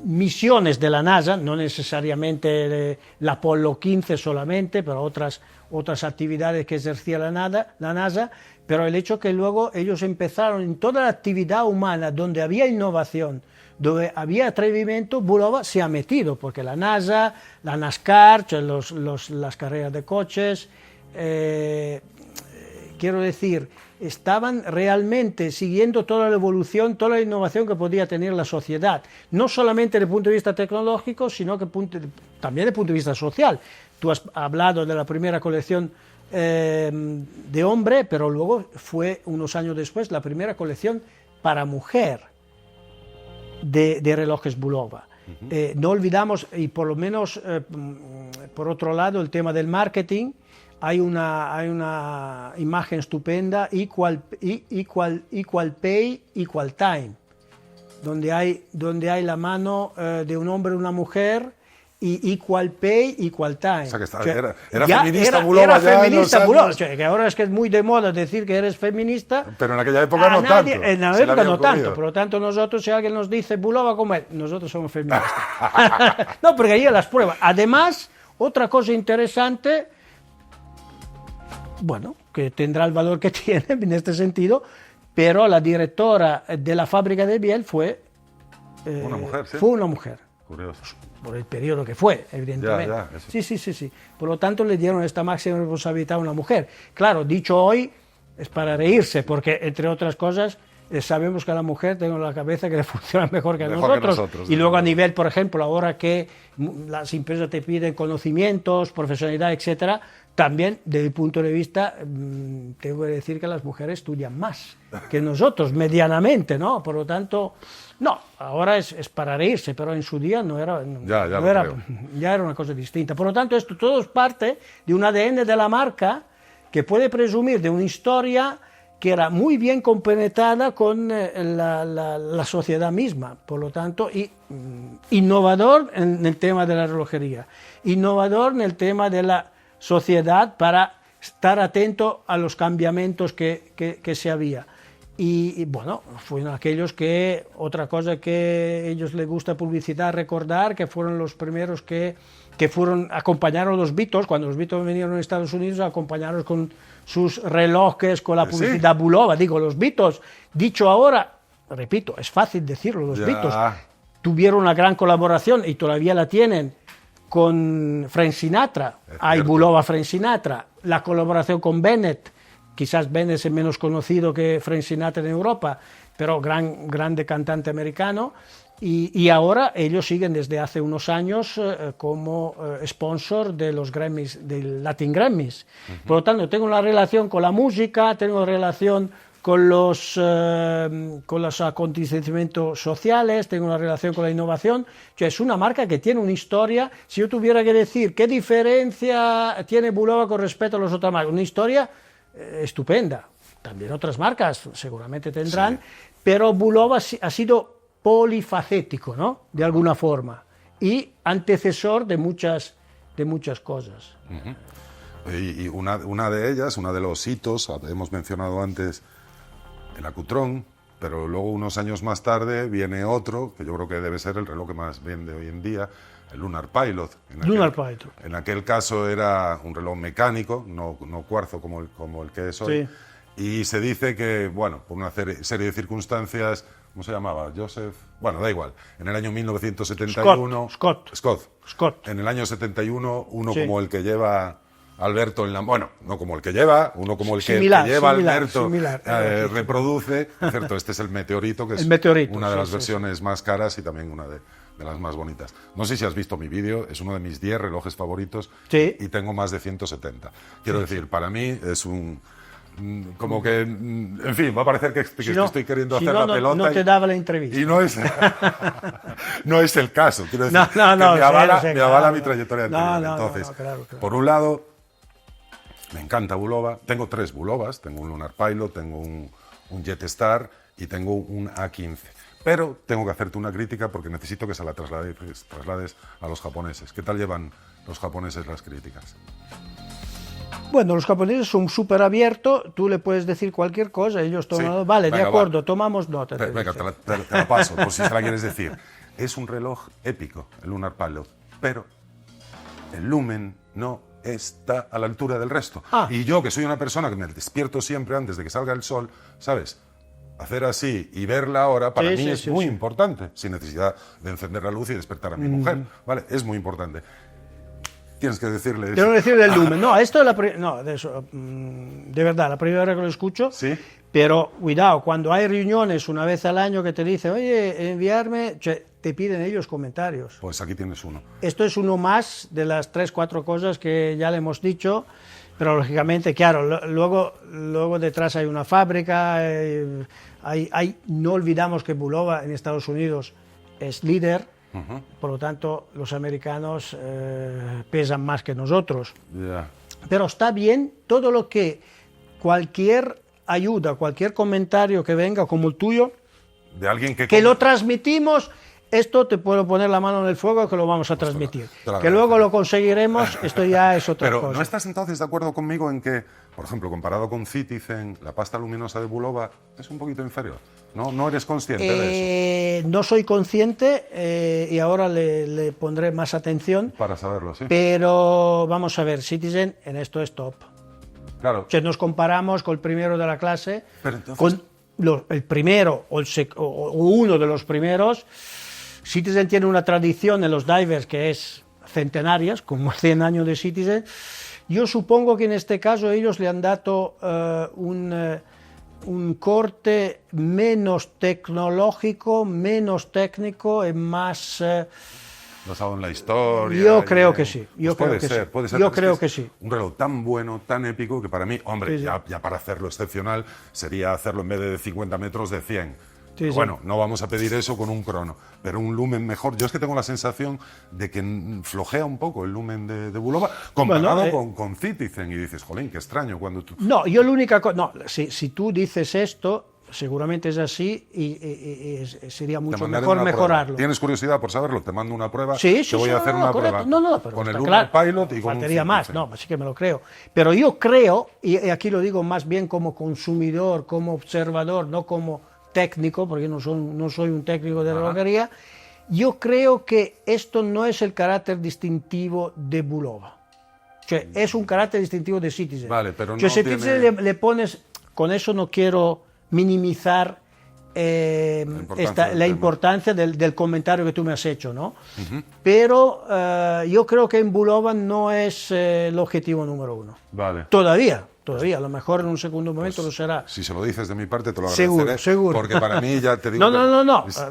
misiones de la NASA, no necesariamente la Apolo 15 solamente, pero otras actividades que ejercía la NASA, pero el hecho que luego ellos empezaron en toda la actividad humana donde había innovación, donde había atrevimiento, Bulova se ha metido, porque la NASA, la NASCAR, las carreras de coches, quiero decir, estaban realmente siguiendo toda la evolución, toda la innovación que podía tener la sociedad, no solamente desde el punto de vista tecnológico, sino que también desde el punto de vista social. Tú has hablado de la primera colección de hombre, pero luego fue, unos años después, la primera colección para mujer de relojes Bulova. No olvidamos, y por lo menos, por otro lado, el tema del marketing. Hay una imagen estupenda, equal pay, equal time, donde hay la mano de un hombre y una mujer, y equal pay, equal time. O sea, que era feminista Bulova ya feminista Bulova, años... que ahora es que es muy de moda decir que eres feminista. Pero en aquella época no tanto. En la época no tanto, por lo tanto nosotros, si alguien nos dice Bulova como él, nosotros somos feministas. No, porque ahí las pruebas. Además, otra cosa interesante, bueno, que tendrá el valor que tiene en este sentido, pero la directora de la fábrica de Biel fue una mujer, ¿sí? Fue una mujer. Curioso. Por el periodo que fue, evidentemente. Sí. Por lo tanto, le dieron esta máxima responsabilidad a una mujer. Claro, dicho hoy, es para reírse, porque, entre otras cosas, sabemos que a la mujer tengo la cabeza que le funciona mejor que a nosotros. Y luego a nivel, por ejemplo, ahora que las empresas te piden conocimientos, profesionalidad, etcétera, también desde el punto de vista, tengo que decir que las mujeres estudian más que nosotros, medianamente, ¿no? Por lo tanto, no, ahora es para reírse, pero en su día no era, ya era una cosa distinta. Por lo tanto, esto todo es parte de un ADN de la marca que puede presumir de una historia que era muy bien compenetrada con la sociedad misma, por lo tanto, innovador en el tema de la relojería, innovador en el tema de la sociedad para estar atento a los cambiamientos que se había. Y bueno, fueron aquellos que, otra cosa que a ellos les gusta publicitar, recordar, que fueron los primeros que acompañaron a los Beatles, cuando los Beatles vinieron a Estados Unidos, acompañaron con sus relojes, con la publicidad Bulova. Digo, los Beatles, dicho ahora, repito, es fácil decirlo, los Beatles tuvieron una gran colaboración y todavía la tienen con Frank Sinatra, hay Bulova Frank Sinatra, la colaboración con Bennett, quizás Bennett es menos conocido que Frank Sinatra en Europa, pero grande cantante americano, y ahora ellos siguen desde hace unos años como sponsor de los Grammys, del Latin Grammys. Por lo tanto, tengo una relación con la música, tengo una relación con los acontecimientos sociales, tengo una relación con la innovación. Es una marca que tiene una historia. Si yo tuviera que decir qué diferencia tiene Bulova con respecto a las otras marcas, una historia estupenda. También otras marcas seguramente tendrán, pero Bulova ha sido polifacético, ¿no? De alguna forma, y antecesor de muchas cosas. Y una de ellas, uno de los hitos, hemos mencionado antes el Acutrón, pero luego unos años más tarde viene otro, que yo creo que debe ser el reloj que más vende hoy en día, el Lunar Pilot. En aquel caso era un reloj mecánico, no cuarzo como el que es hoy. Sí. Y se dice que, bueno, por una serie de circunstancias, ¿cómo se llamaba? Joseph, bueno, da igual. En el año 1971... Scott. En el año 71, uno como el que lleva Alberto en la... Bueno, no como el que lleva, uno como el que lleva Alberto reproduce. Por cierto, este es el Meteorito, que es una de las versiones más caras y también una de las más bonitas. No sé si has visto mi vídeo, es uno de mis 10 relojes favoritos y tengo más de 170. Quiero decir, para mí es un como que, en fin, va a parecer que Si no- estoy queriendo si hacer no, la pelota. no te daba la entrevista. Y no es, no es el caso. Quiero decir, No, que me avala, sé, me avala claro, mi trayectoria no, anterior. no, Entonces, claro. por un lado, me encanta Bulova. Tengo 3 Bulovas. Tengo un Lunar Pilot, tengo un Jetstar y tengo un A15. Pero tengo que hacerte una crítica porque necesito que se la traslades a los japoneses. ¿Qué tal llevan los japoneses las críticas? Bueno, los japoneses son súper abiertos, tú le puedes decir cualquier cosa, ellos toman, Sí. vale, de Venga, acuerdo, va. tomamos nota. Venga, te la paso, por si se la quieres decir. Es un reloj épico, el Lunar Pilot, pero el lumen no está a la altura del resto. Ah. Y yo, que soy una persona que me despierto siempre antes de que salga el sol, ¿sabes? Hacer así y ver la hora para mí es muy importante, sin necesidad de encender la luz y despertar a mi mujer, ¿vale? Es muy importante. Tienes que decirle eso. Tengo que decir del lumen. No, esto es no, de eso, de verdad, la primera vez que lo escucho. Sí. Pero cuidado, cuando hay reuniones una vez al año que te dicen, oye, enviarme, te piden ellos comentarios. Pues aquí tienes uno. Esto es uno más de las 3, 4 cosas que ya le hemos dicho, pero lógicamente, claro, luego detrás hay una fábrica, no olvidamos que Bulova en Estados Unidos es líder. Por lo tanto, los americanos pesan más que nosotros. Yeah. Pero está bien todo lo que cualquier ayuda, cualquier comentario que venga como el tuyo, De alguien que lo transmitimos, esto te puedo poner la mano en el fuego que lo vamos a transmitir. te lo Que luego lo conseguiremos, esto ya es otra Pero cosa. ¿no estás entonces de acuerdo conmigo en que, por ejemplo, comparado con Citizen, la pasta luminosa de Bulova es un poquito inferior? ¿No eres consciente de eso? No soy consciente y ahora le pondré más atención, Para saberlo, sí. pero vamos a ver, Citizen en esto es top. Claro. Si nos comparamos con el primero de la clase, Pero entonces- con el primero o uno de los primeros, Citizen tiene una tradición en los divers que es centenaria, como 100 años de Citizen. Yo supongo que en este caso ellos le han dado un corte menos tecnológico, menos técnico y más... Basado en la historia. Yo creo que sí, yo Pues creo que sí. puede ser. Yo pero es creo es que sí. Un reloj tan bueno, tan épico, que para mí, hombre, Sí, sí. Ya para hacerlo excepcional, sería hacerlo en vez de 50 metros de 100. Sí, sí. Bueno, no vamos a pedir eso con un crono, pero un lumen mejor. Yo es que tengo la sensación de que flojea un poco el lumen de Bulova comparado con Citizen. Y dices, jolín, qué extraño cuando tú... No, yo la única cosa... No, si tú dices esto, seguramente es así y sería mucho mandaré mejor una mejorarlo. prueba. ¿Tienes curiosidad por saberlo? Te mando una prueba. Sí, Te voy a hacer una correcto. prueba. No, pero con el está Lunar claro. Pilot y con Faltaría un más, Citizen. no, así que me lo creo. Pero yo creo, y aquí lo digo más bien como consumidor, como observador, no como técnico, porque no soy un técnico de relojería, yo creo que esto no es el carácter distintivo de Bulova. Es un carácter distintivo de Citizen. Vale, pero no si tiene- Citizen le pones, con eso no quiero minimizar la importancia del comentario que tú me has hecho, ¿no? Pero yo creo que en Bulova no es el objetivo número uno. Vale. Todavía, a lo mejor en un segundo momento lo será. Si se lo dices de mi parte, te lo Seguro, agradeceré. seguro. Porque para mí ya te digo... No. es-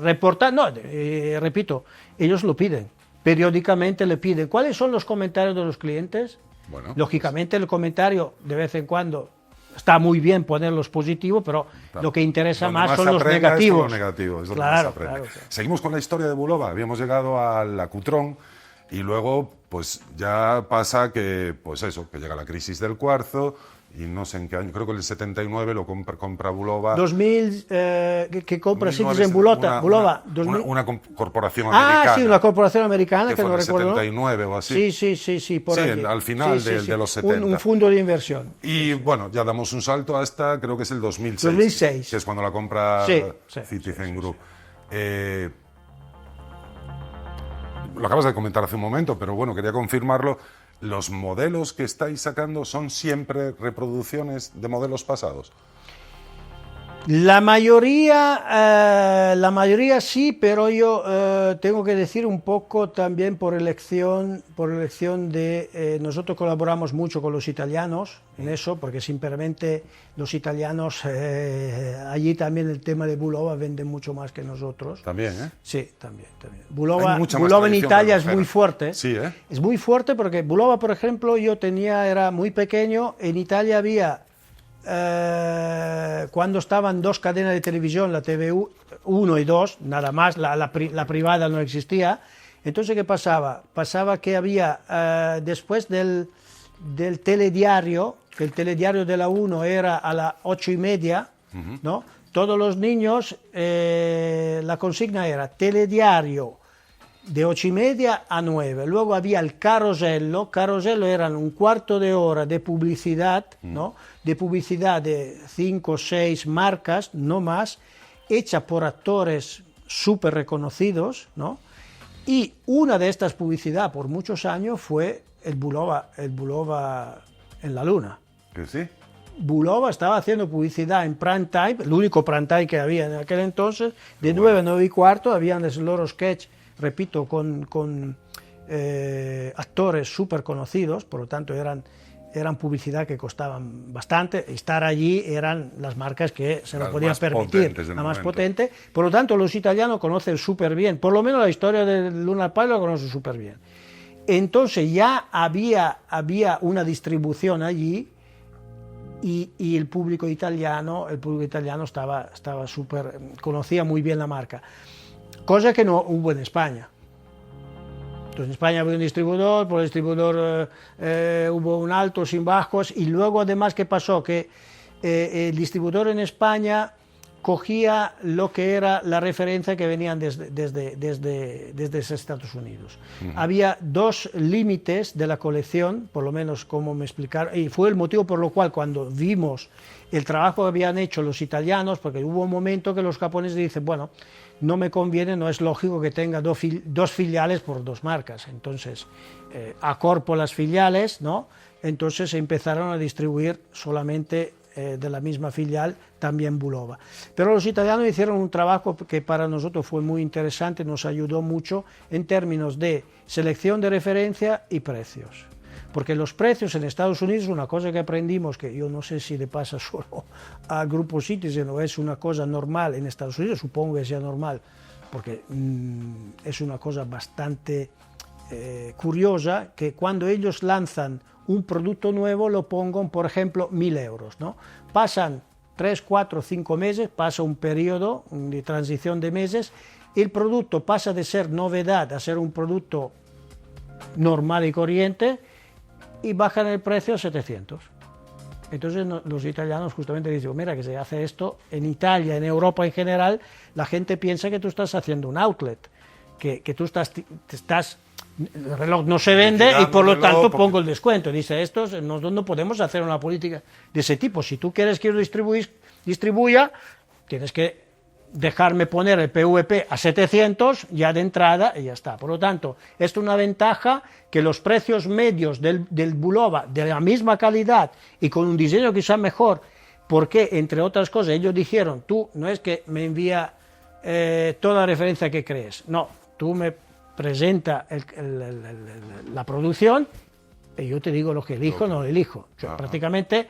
Repito, ellos lo piden. Periódicamente le piden. ¿Cuáles son los comentarios de los clientes? Bueno, Lógicamente el comentario de vez en cuando está muy bien poner los positivos, pero lo que interesa donde más son se los aprende es con negativos. lo negativo, es donde Claro, más se aprende. claro. Seguimos con la historia de Bulova. Habíamos llegado a la Cutrón y luego pues ya pasa que, pues eso, que llega la crisis del cuarzo y no sé en qué año, creo que en el 79 lo compra Bulova. 2000, que compra 1900, Citizen Bulova. 2000. una corporación americana. Sí, una corporación americana, que fue no en el recuerdo. 79 o así. Sí, por Sí, allí. al final de los 70. Un fondo de inversión. Y bueno, ya damos un salto hasta, creo que es el 2006. 2006. Que es cuando la compra Sí, Citizen Group. Lo acabas de comentar hace un momento, pero bueno, quería confirmarlo. ¿Los modelos que estáis sacando son siempre reproducciones de modelos pasados? La mayoría sí, pero yo tengo que decir un poco también por elección de... nosotros colaboramos mucho con los italianos en eso, porque simplemente los italianos, allí también el tema de Bulova vende mucho más que nosotros. También, ¿eh? Sí, también. Bulova, Hay mucha más Bulova en tradición Italia es relojera. muy fuerte. Sí, ¿eh? Es muy fuerte porque Bulova, por ejemplo, era muy pequeño, en Italia había cuando estaban dos cadenas de televisión, la TV 1 y 2, nada más, la privada no existía. Entonces, ¿qué pasaba? Pasaba que había, después del telediario, que el telediario de la 1 era a las 8:30, ¿no? Todos los niños, la consigna era telediario de 8:30 a 9. Luego había el Carosello. Carosello eran un cuarto de hora de publicidad, ¿no? De publicidad de 5 o 6 marcas, no más, hecha por actores súper reconocidos, ¿no? Y una de estas publicidades por muchos años fue el Bulova en la Luna. ¿Que sí? Bulova estaba haciendo publicidad en prime time, el único prime time que había en aquel entonces, de 9 a 9:15, habían los sketch, repito, con actores súper conocidos, por lo tanto eran publicidad que costaban bastante, estar allí eran las marcas que se lo podían permitir, la más potente, por lo tanto los italianos conocen súper bien, por lo menos la historia del Lunar Pilot la conocen súper bien. Entonces ya había una distribución allí y el público italiano estaba súper, conocía muy bien la marca, cosa que no hubo en España. Entonces en España había un distribuidor, por el distribuidor hubo un altos y bajos, y luego además ¿qué pasó? Que el distribuidor en España cogía lo que era la referencia que venían desde Estados Unidos. Había dos límites de la colección, por lo menos como me explicaron, y fue el motivo por lo cual cuando vimos el trabajo que habían hecho los italianos, porque hubo un momento que los japoneses dicen, bueno, no me conviene, no es lógico que tenga dos filiales por dos marcas, entonces acorpo las filiales, ¿no? Entonces empezaron a distribuir solamente de la misma filial también Bulova. Pero los italianos hicieron un trabajo que para nosotros fue muy interesante, nos ayudó mucho en términos de selección de referencia y precios. Porque los precios en Estados Unidos, una cosa que aprendimos, que yo no sé si le pasa solo al Grupo Citizen o es una cosa normal en Estados Unidos, supongo que sea normal, porque es una cosa bastante curiosa, que cuando ellos lanzan un producto nuevo lo pongan, por ejemplo, 1.000 euros, ¿no? Pasan 3, 4, 5 meses, pasa un periodo de transición de meses, el producto pasa de ser novedad a ser un producto normal y corriente y bajan el precio a 700. Entonces los italianos justamente dicen, mira que se hace esto en Italia, en Europa en general, la gente piensa que tú estás haciendo un outlet, que tú estás el reloj no se vende y por lo tanto pongo el descuento. Dice, no podemos hacer una política de ese tipo. Si tú quieres que yo distribuya, tienes que dejarme poner el PVP a 700 ya de entrada y ya está. Por lo tanto, esto es una ventaja, que los precios medios del Bulova de la misma calidad y con un diseño quizá mejor, porque entre otras cosas ellos dijeron, tú no es que me envía toda la referencia que crees, no, tú me presenta la producción y yo te digo lo que elijo, no lo elijo. O sea, prácticamente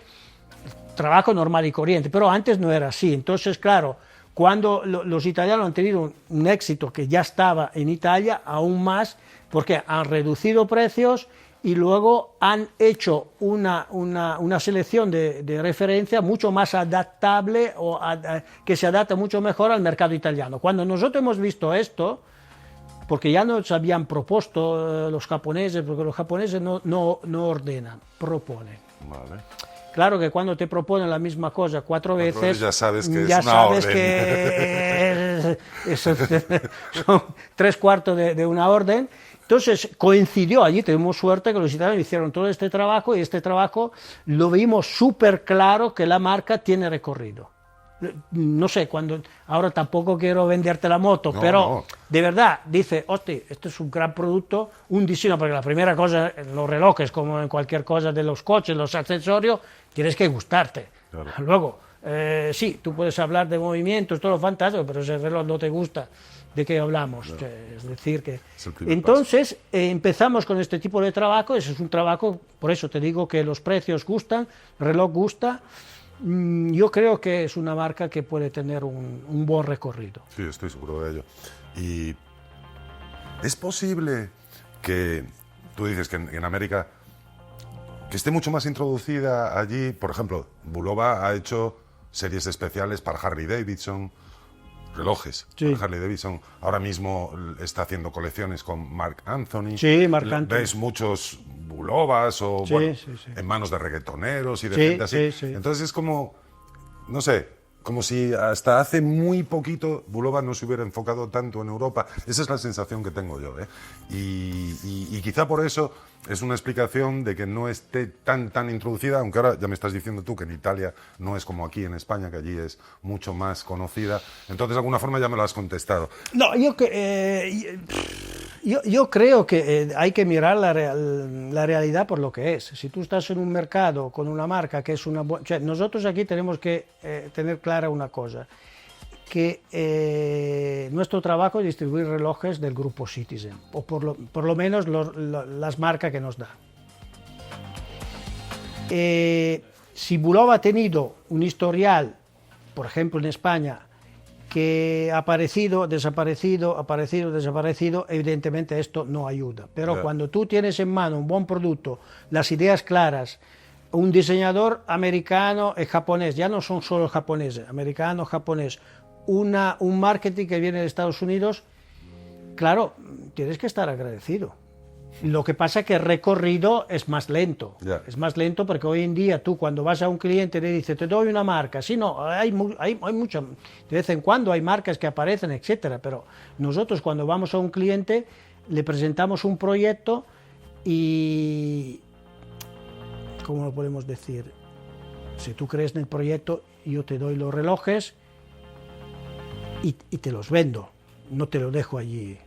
trabajo normal y corriente, pero antes no era así. Entonces, claro, cuando los italianos han tenido un éxito que ya estaba en Italia, aún más, porque han reducido precios y luego han hecho una selección de referencia mucho más adaptable o que se adapta mucho mejor al mercado italiano. Cuando nosotros hemos visto esto, porque ya nos habían propuesto los japoneses, porque los japoneses no ordenan, proponen. Vale. Claro que cuando te proponen la misma cosa 4 veces, ya sabes que es una orden. Que son 3/4 de una orden. Entonces coincidió, allí tuvimos suerte que los italianos hicieron todo este trabajo y este trabajo lo vimos súper claro que la marca tiene recorrido. No sé, ahora tampoco quiero venderte la moto, pero de verdad, dice, hostia, esto es un gran producto, un diseño, porque la primera cosa, los relojes, como en cualquier cosa de los coches, los accesorios, tienes que gustarte. Claro. Luego, sí, tú puedes hablar de movimientos, todo lo fantástico, pero si el reloj no te gusta, ¿de qué hablamos? Claro. Es decir, que... Entonces, empezamos con este tipo de trabajo, ese es un trabajo, por eso te digo que los precios gustan, el reloj gusta. Yo creo que es una marca que puede tener un buen recorrido. Sí, estoy seguro de ello. Y es posible que tú dices que en América que esté mucho más introducida allí. Por ejemplo, Bulova ha hecho series especiales para Harley Davidson, relojes Sí. para Harley Davidson. Ahora mismo está haciendo colecciones con Marc Anthony. Sí, Marc Anthony. Ves muchos Bulovas o Sí, bueno, sí, sí. en manos de reggaetoneros y de Sí, gente así. sí, sí. Entonces es como, no sé, como si hasta hace muy poquito Bulova no se hubiera enfocado tanto en Europa. Esa es la sensación que tengo yo, ¿eh? Y quizá por eso es una explicación de que no esté tan introducida, aunque ahora ya me estás diciendo tú que en Italia no es como aquí en España, que allí es mucho más conocida. Entonces, de alguna forma ya me lo has contestado. No, yo creo que hay que mirar la realidad por lo que es. Si tú estás en un mercado con una marca que es una buena... nosotros aquí tenemos que tener clara una cosa, que nuestro trabajo es distribuir relojes del grupo Citizen, o por lo menos las marcas que nos da. Si Bulova ha tenido un historial, por ejemplo en España, que ha aparecido, desaparecido, evidentemente esto no ayuda. Pero cuando tú tienes en mano un buen producto, las ideas claras, un diseñador americano y japonés, ya no son solo japoneses, americano, japonés, un marketing que viene de Estados Unidos, claro, tienes que estar agradecido. Lo que pasa es que el recorrido es más lento. Yeah. Es más lento porque hoy en día tú cuando vas a un cliente y le dices, te doy una marca. Sí, no, hay muchas, de vez en cuando hay marcas que aparecen, etcétera. Pero nosotros cuando vamos a un cliente le presentamos un proyecto y, ¿cómo lo podemos decir? Si tú crees en el proyecto, yo te doy los relojes y te los vendo. No te los dejo allí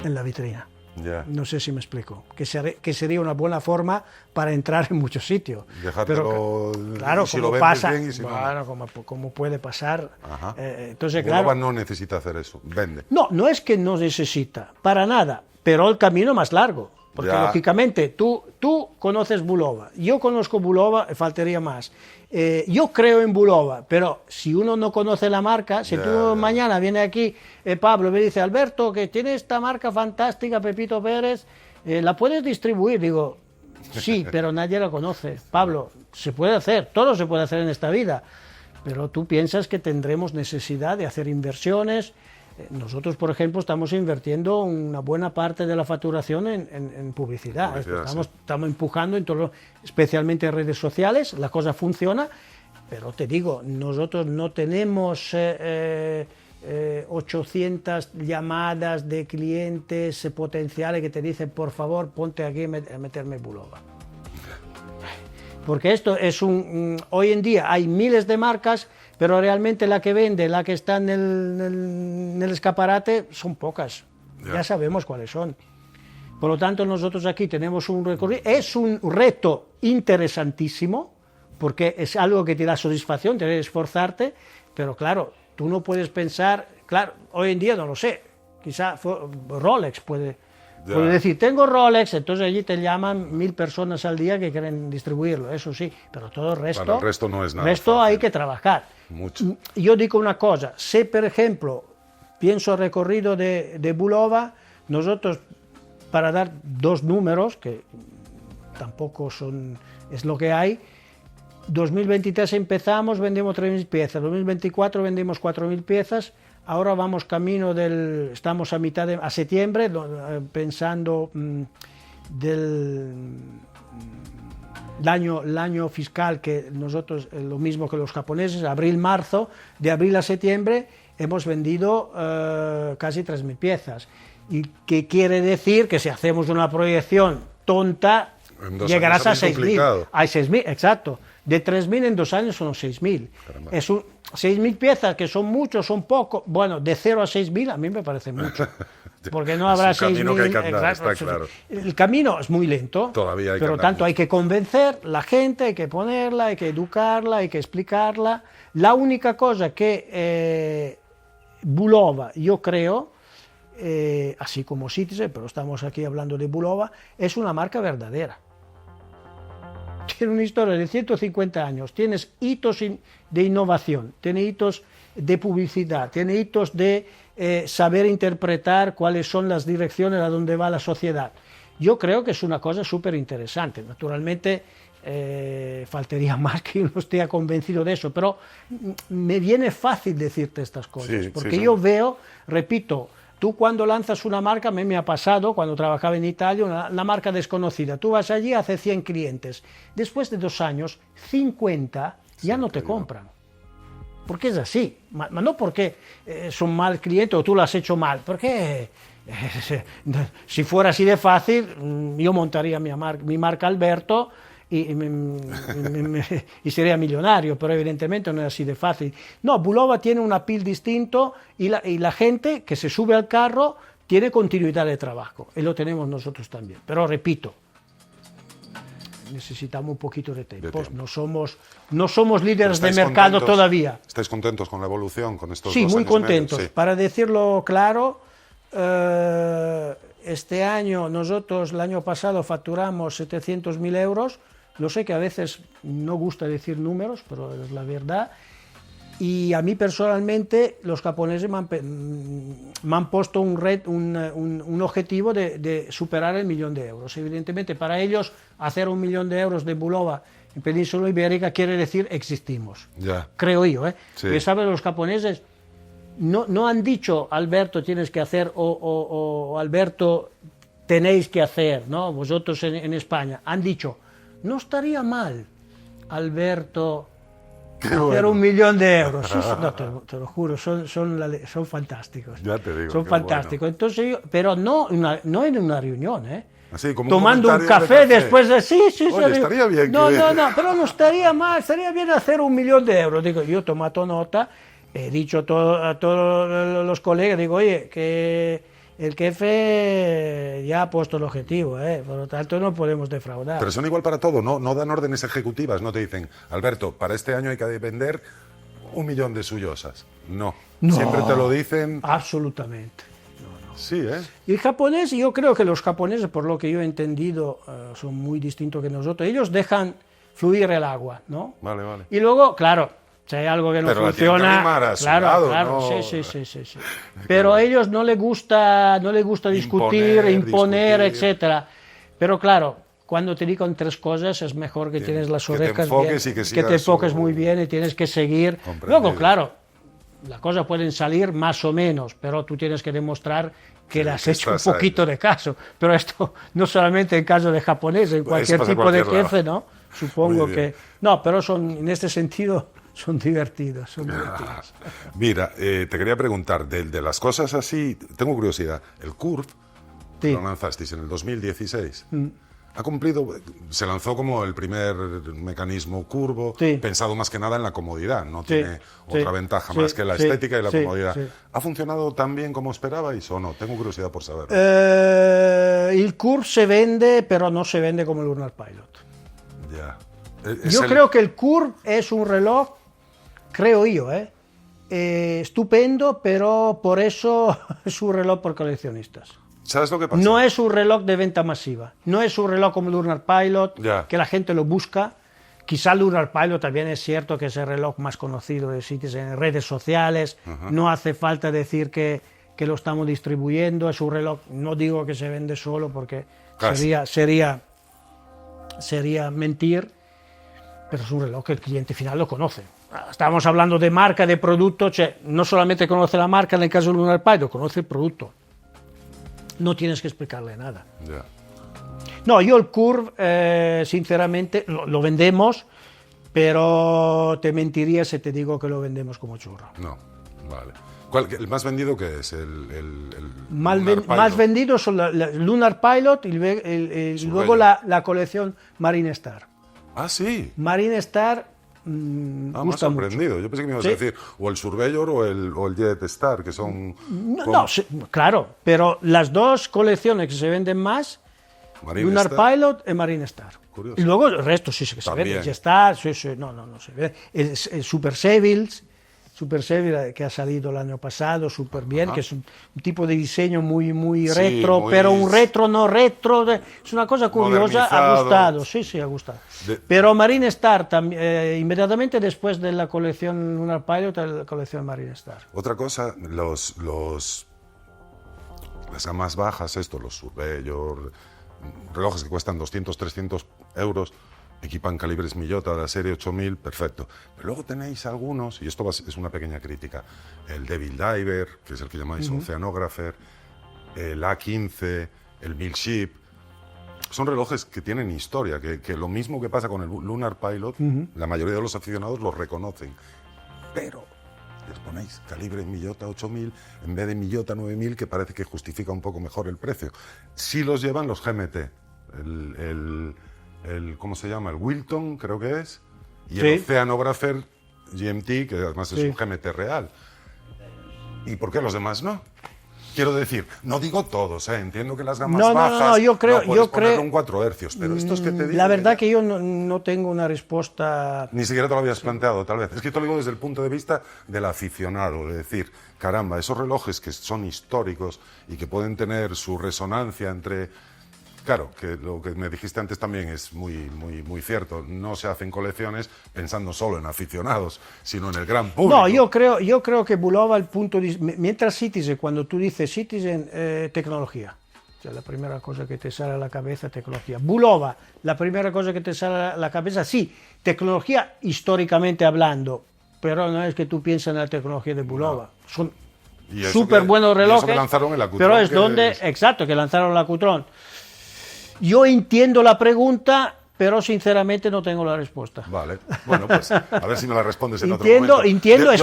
en la vitrina. Yeah. No sé si me explico. Que sería una buena forma para entrar en muchos sitios. Dejártelo, pero, claro, si como lo vendes pasa, bien y si bueno, como puede pasar. Entonces, Bulova claro, no necesita hacer eso, vende. no es que no necesita, para nada, pero el camino es más largo. Porque Ya. lógicamente tú conoces Bulova, yo conozco Bulova, faltaría más. Yo creo en Bulova, pero si uno no conoce la marca, si tú mañana viene aquí Pablo me dice, Alberto, que tiene esta marca fantástica, Pepito Pérez, ¿la puedes distribuir? Digo, sí, pero nadie la conoce. Pablo, se puede hacer, todo se puede hacer en esta vida, pero tú piensas que tendremos necesidad de hacer inversiones. Nosotros, por ejemplo, estamos invirtiendo una buena parte de la facturación en publicidad. Estamos empujando, especialmente en redes sociales, la cosa funciona, pero te digo, nosotros no tenemos 800 llamadas de clientes potenciales que te dicen, por favor, ponte aquí a meterme Bulova. Porque esto es hoy en día hay miles de marcas, pero realmente la que vende, la que está en el escaparate, son pocas. Ya sabemos cuáles son. Por lo tanto, nosotros aquí tenemos un recorrido. Es un reto interesantísimo, porque es algo que te da satisfacción, te debe esforzarte, pero claro, tú no puedes pensar, claro, hoy en día no lo sé, quizá Rolex puede decir, tengo Rolex, entonces allí te llaman 1000 personas al día que quieren distribuirlo, eso sí, pero todo el resto, bueno, el resto no es nada. El resto fácil. hay que trabajar. Mucho. Yo digo una cosa, si por ejemplo pienso el recorrido de Bulova, nosotros, para dar dos números, que tampoco es lo que hay, 2023 empezamos, vendemos 3.000 piezas, 2024 vendemos 4.000 piezas, ahora vamos camino estamos a septiembre, pensando del año fiscal que nosotros, lo mismo que los japoneses, abril-marzo, de abril a septiembre hemos vendido casi 3.000 piezas. ¿Y qué quiere decir? Que si hacemos una proyección tonta, llegarás a 6.000. A 6.000, exacto. De 3.000 en 2 años son 6.000. Es 6.000 piezas, que son muchos, son pocos. Bueno, de 0 a 6.000 a mí me parece mucho. Porque no habrá 6.000. Claro. El camino es muy lento. Todavía hay pero que tanto mucho. hay que convencer la gente, hay que ponerla, hay que educarla, hay que explicarla. La única cosa que Bulova, yo creo, así como Citizen, pero estamos aquí hablando de Bulova, es una marca verdadera. Tiene una historia de 150 años, tienes hitos de innovación, tiene hitos de publicidad, tiene hitos de saber interpretar cuáles son las direcciones a donde va la sociedad. yo creo que es una cosa súper interesante. Naturalmente, faltaría más que yo no esté convencido de eso, pero me viene fácil decirte estas cosas, Sí, porque sí, sí. yo veo, repito, tú cuando lanzas una marca, me ha pasado cuando trabajaba en Italia, una marca desconocida, tú vas allí, hace 100 clientes, después de 2 años, 50 ya no te compran. Porque es así, no porque son mal clientes o tú lo has hecho mal, porque si fuera así de fácil, yo montaría mi marca Alberto y sería millonario, pero evidentemente no es así de fácil. No, Bulova tiene un appeal distinto y la gente que se sube al carro tiene continuidad de trabajo, y lo tenemos nosotros también. Pero repito, necesitamos un poquito de tiempo. No somos líderes de mercado todavía. ¿Estáis contentos con la evolución, con estos 2 Sí, años muy contentos. y medio? Sí. Para decirlo claro, este año nosotros, el año pasado, facturamos 700.000 euros. Lo sé que a veces no gusta decir números, pero es la verdad. Y a mí personalmente los japoneses me han puesto un objetivo de superar el 1.000.000 de euros. Evidentemente, para ellos, hacer 1.000.000 de euros de Bulova en Península Ibérica quiere decir existimos. Ya. Creo yo, ¿eh? Sí. Porque, ¿sabes? Los japoneses no han dicho Alberto tienes que hacer o Alberto tenéis que hacer, ¿no? Vosotros en España. Han dicho, no estaría mal, Alberto, hacer bueno. 1.000.000 de euros. Sí, no, te lo juro, son fantásticos. Ya te digo, son qué fantásticos. bueno. Entonces pero no en una reunión, ¿eh? Así, como tomando un comentario café de después de... Sí, Oye, estaría bien No, que- no, pero no estaría mal, estaría bien hacer 1.000.000 de euros. Digo, yo he tomado nota, he dicho a todos los colegas, digo, oye, que el jefe ya ha puesto el objetivo, por lo tanto no podemos defraudar. Pero son igual para todo, no dan órdenes ejecutivas, no te dicen, Alberto, para este año hay que vender 1.000.000 de suyosas. No, siempre te lo dicen. Absolutamente. Sí, ¿eh? Y el japonés, yo creo que los japoneses, por lo que yo he entendido, son muy distintos que nosotros. Ellos dejan fluir el agua, ¿no? Vale, vale. Y luego, claro, si hay algo que no Pero la tienen que funciona, animar a su claro, lado, claro, ¿no? sí. Pero a ellos no les gusta discutir, imponer, discutir. etcétera. Pero claro, cuando te digan 3 cosas es mejor que tienes las que te orejas enfoques bien, y que te sigas enfoques su- muy bien y tienes que seguir. Comprendido. Luego, claro, las cosas pueden salir más o menos, pero tú tienes que demostrar que le has que hecho un estás ahí. poquito de caso. Pero esto no solamente en caso de japonés, en cualquier pasa en tipo de cualquier jefe, lado. ¿no? Supongo Muy bien. que... No, pero en este sentido son divertidos, son divertidos. Mira, te quería preguntar, de las cosas así, tengo curiosidad, el Curve, Sí. lo lanzasteis en el 2016, ha cumplido, se lanzó como el primer mecanismo curvo, Sí. pensado más que nada en la comodidad, no Sí, tiene sí, otra ventaja sí, más que la sí, estética y la sí, comodidad. sí. ¿Ha funcionado tan bien como esperabais o no? Tengo curiosidad por saberlo. El Curve se vende, pero no se vende como el Lunar Pilot. Ya. Yo creo que el Curve es un reloj, creo yo, estupendo, pero por eso es un reloj por coleccionistas. ¿Sabes lo que pasa? No es un reloj de venta masiva, no es un reloj como el Lunar Pilot, Ya. que la gente lo busca. Quizá el Lunar Pilot también es cierto que es el reloj más conocido de sitios en redes sociales, no hace falta decir que lo estamos distribuyendo, es un reloj, no digo que se vende solo porque Casi. sería mentir, pero es un reloj que el cliente final lo conoce. Estamos hablando de marca, de producto, no solamente conoce la marca en el caso del Lunar Pilot, conoce el producto. No tienes que explicarle nada. Ya. No, yo el Curve, sinceramente, lo vendemos, pero te mentiría si te digo que lo vendemos como churro. No, vale. ¿El más vendido qué es? El Más Lunar Pilot. vendidos son la Lunar Pilot y luego la colección Marine Star. Ah, sí. Marine Star Me ha gusta mucho. sorprendido. Yo pensé que me ibas Sí. a decir o el Surveyor o el Jet Star, que son... No, sí, claro, pero las dos colecciones que se venden más, Marine Lunar Star. Pilot y Marine Star. Curioso. Y luego el resto sí que se También. vende. Ya está, sí, no se vende. El Super Seville que ha salido el año pasado, súper bien, que es un tipo de diseño muy Sí, retro, muy- pero un retro no retro, es una cosa curiosa, ha modernizado. gustado, sí, ha gustado. Pero Marine Star, inmediatamente después de la colección Lunar Pilot, la colección Marine Star. Otra cosa, las gamas bajas, los Surveyor, relojes que cuestan 200, 300 euros, equipan calibres Miyota de la serie 8000, perfecto. Pero luego tenéis algunos, y esto es una pequeña crítica, el Devil Diver, que es el que llamáis Oceanographer, el A15, el Millship. Son relojes que tienen historia, que lo mismo que pasa con el Lunar Pilot, la mayoría de los aficionados los reconocen. Pero les ponéis calibre Miyota 8000 en vez de Miyota 9000, que parece que justifica un poco mejor el precio. Sí los llevan los GMT, ¿cómo se llama? El Wilton, creo que es, y el Oceanographer GMT, que además es un GMT real. ¿Y por qué los demás no? Quiero decir, no digo todos, entiendo que las gamas bajas yo creo, no puedes ponerle un 4 hercios, pero estos que te digo... La verdad que yo no tengo una respuesta... Ni siquiera te lo habías planteado, tal vez. Es que te lo digo desde el punto de vista del aficionado, de decir, caramba, esos relojes que son históricos y que pueden tener su resonancia entre... Claro, que lo que me dijiste antes también es muy cierto. No se hacen colecciones pensando solo en aficionados, sino en el gran público. No, yo creo que Bulova el punto de... Mientras Citizen, cuando tú dices Citizen, tecnología. O sea, la primera cosa que te sale a la cabeza, tecnología. Bulova, la primera cosa que te sale a la cabeza, sí, tecnología históricamente hablando, pero no es que tú piensas en la tecnología de Bulova. No. Son súper buenos relojes, que lanzaron el Accutron, pero es donde... Exacto, que lanzaron el Accutron. Yo entiendo la pregunta, pero sinceramente no tengo la respuesta. Vale, bueno, pues a ver si me la respondes en otro momento. Entiendo, es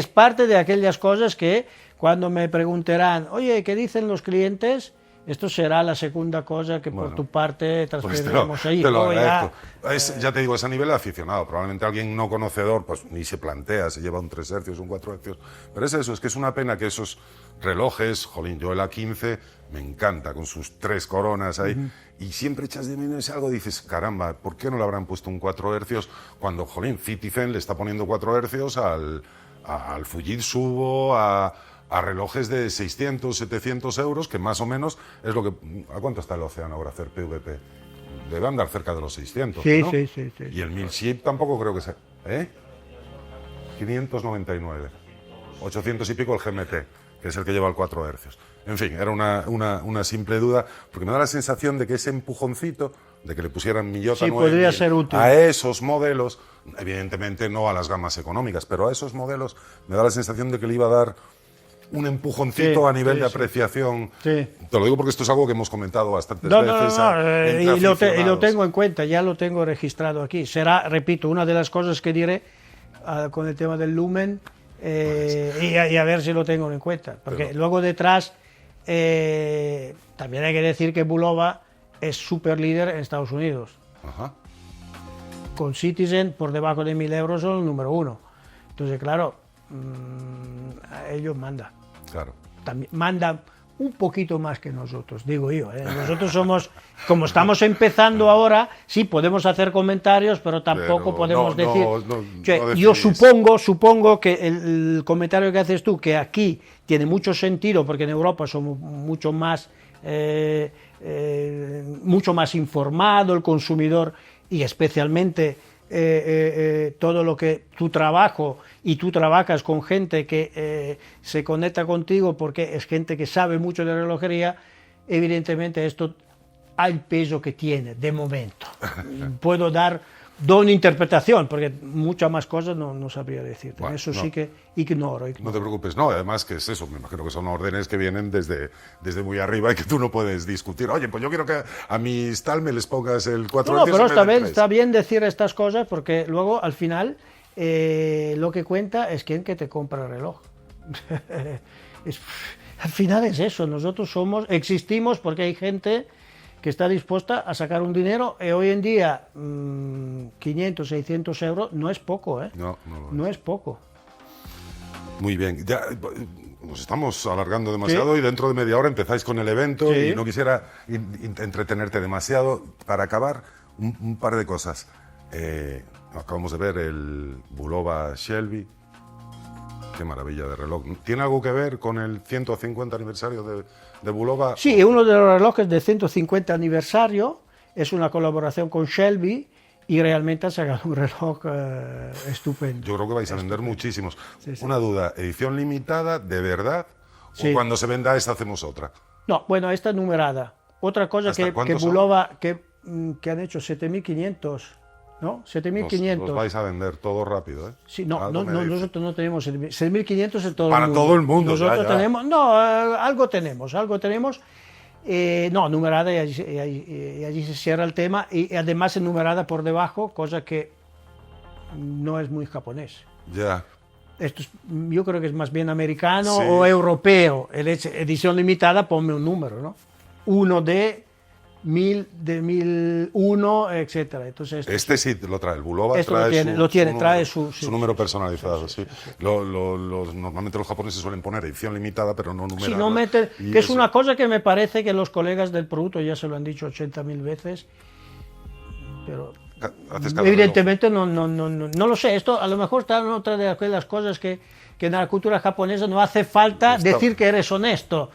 parte de aquellas cosas que cuando me preguntarán, oye, ¿qué dicen los clientes? Esto será la segunda cosa que por tu parte transferiremos pues ahí. Te lo agradezco. Ya te digo, es a nivel de aficionado. Probablemente alguien no conocedor pues ni se plantea, se lleva un 3 hercios, un 4 hercios. Pero es eso, es que es una pena que esos relojes, jolín, yo el A15 me encanta, con sus 3 coronas ahí, y siempre echas de menos algo, dices, caramba, ¿por qué no le habrán puesto un 4 hercios cuando, jolín, Citizen le está poniendo 4 hercios al Fujitsu, a relojes de 600, 700 euros, que más o menos es lo que... ¿A cuánto está el Oceanographer PVP? Debe andar cerca de los 600, sí, ¿no? Sí. Y el Millship tampoco creo que sea... 599. 800 y pico el GMT, que es el que lleva el 4 hercios. En fin, era una simple duda, porque me da la sensación de que ese empujoncito, de que le pusieran Miyota 9000 podría ser útil a esos modelos, evidentemente no a las gamas económicas, pero a esos modelos me da la sensación de que le iba a dar un empujoncito a nivel de apreciación. Sí. Te lo digo porque esto es algo que hemos comentado bastantes veces. Y lo tengo en cuenta, ya lo tengo registrado aquí. Será, repito, una de las cosas que diré con el tema del Lumen y a ver si lo tengo en cuenta. Porque luego detrás también hay que decir que Bulova es super líder en Estados Unidos. Ajá. Con Citizen por debajo de 1.000 euros son el número 1. Entonces, claro, ellos mandan. Claro. También mandan un poquito más que nosotros, digo yo. Nosotros somos, como estamos empezando ahora, sí podemos hacer comentarios, pero tampoco podemos decir... yo supongo que el comentario que haces tú, que aquí tiene mucho sentido, porque en Europa somos mucho más informado el consumidor, y especialmente todo lo que tu trabajo, y tú trabajas con gente que se conecta contigo porque es gente que sabe mucho de relojería, evidentemente esto ha el peso que tiene de momento. Puedo dar una interpretación, porque muchas más cosas no sabría decirte. Bueno, eso sí que ignoro. No te preocupes, no, además que es eso, me imagino que son órdenes que vienen desde muy arriba y que tú no puedes discutir. Oye, pues yo quiero que a mis tal me les pongas el 4 hercios. No, pero está bien decir estas cosas, porque luego al final lo que cuenta es quién que te compra el reloj. Al final es eso, nosotros existimos porque hay gente que está dispuesta a sacar un dinero, y hoy en día 500, 600 euros no es poco, No es poco. Muy bien, ya nos estamos alargando demasiado, y dentro de media hora empezáis con el evento, y no quisiera entretenerte demasiado. Para acabar, un par de cosas. Acabamos de ver el Bulova Shelby. Qué maravilla de reloj. ¿Tiene algo que ver con el 150 aniversario de Bulova? Sí, uno de los relojes del 150 aniversario es una colaboración con Shelby, y realmente ha sacado un reloj estupendo. Yo creo que vais a vender muchísimos. Sí. Una duda, ¿edición limitada de verdad? ¿O cuando se venda esta hacemos otra? No, bueno, esta es numerada. otra cosa ¿Hasta que cuántos son? Bulova, que han hecho 7.500, ¿no? 7.500. Los vais a vender todo rápido, ¿eh? Sí, no, Algo me dice. nosotros no tenemos 6.500 en todo Para el mundo. todo el mundo, Nosotros ya. tenemos, no, algo tenemos. No, numerada y allí se cierra el tema, y además numerada por debajo, cosa que no es muy japonés. Ya. Esto yo creo que es más bien americano Sí. o europeo. Edición limitada, ponme un número, ¿no? 1 de 1000, de 1001, etcétera. Entonces, Este sí lo trae, el Bulova Esto trae lo tiene, número, trae su número personalizado, sí. Normalmente los japoneses suelen poner edición limitada, pero no numerada. si no mete, Y que es eso- una cosa que me parece que los colegas del producto ya se lo han dicho 80.000 veces, pero haces cada evidentemente no lo sé. Esto a lo mejor está en otra de aquellas cosas que en la cultura japonesa no hace falta Está- decir que eres honesto.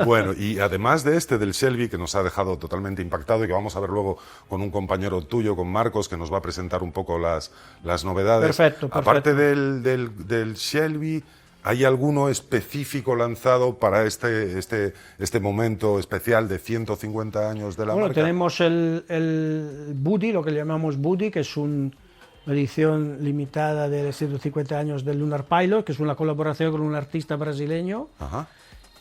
Bueno, y además de este del Shelby, que nos ha dejado totalmente impactado y que vamos a ver luego con un compañero tuyo, con Marcos, que nos va a presentar un poco las novedades. Perfecto. Aparte del Shelby, ¿hay alguno específico lanzado para este momento especial de 150 años de la Bueno, marca? tenemos el Buddy, lo que llamamos Buddy, que es una edición limitada de 150 años del Lunar Pilot, que es una colaboración con un artista brasileño. Ajá.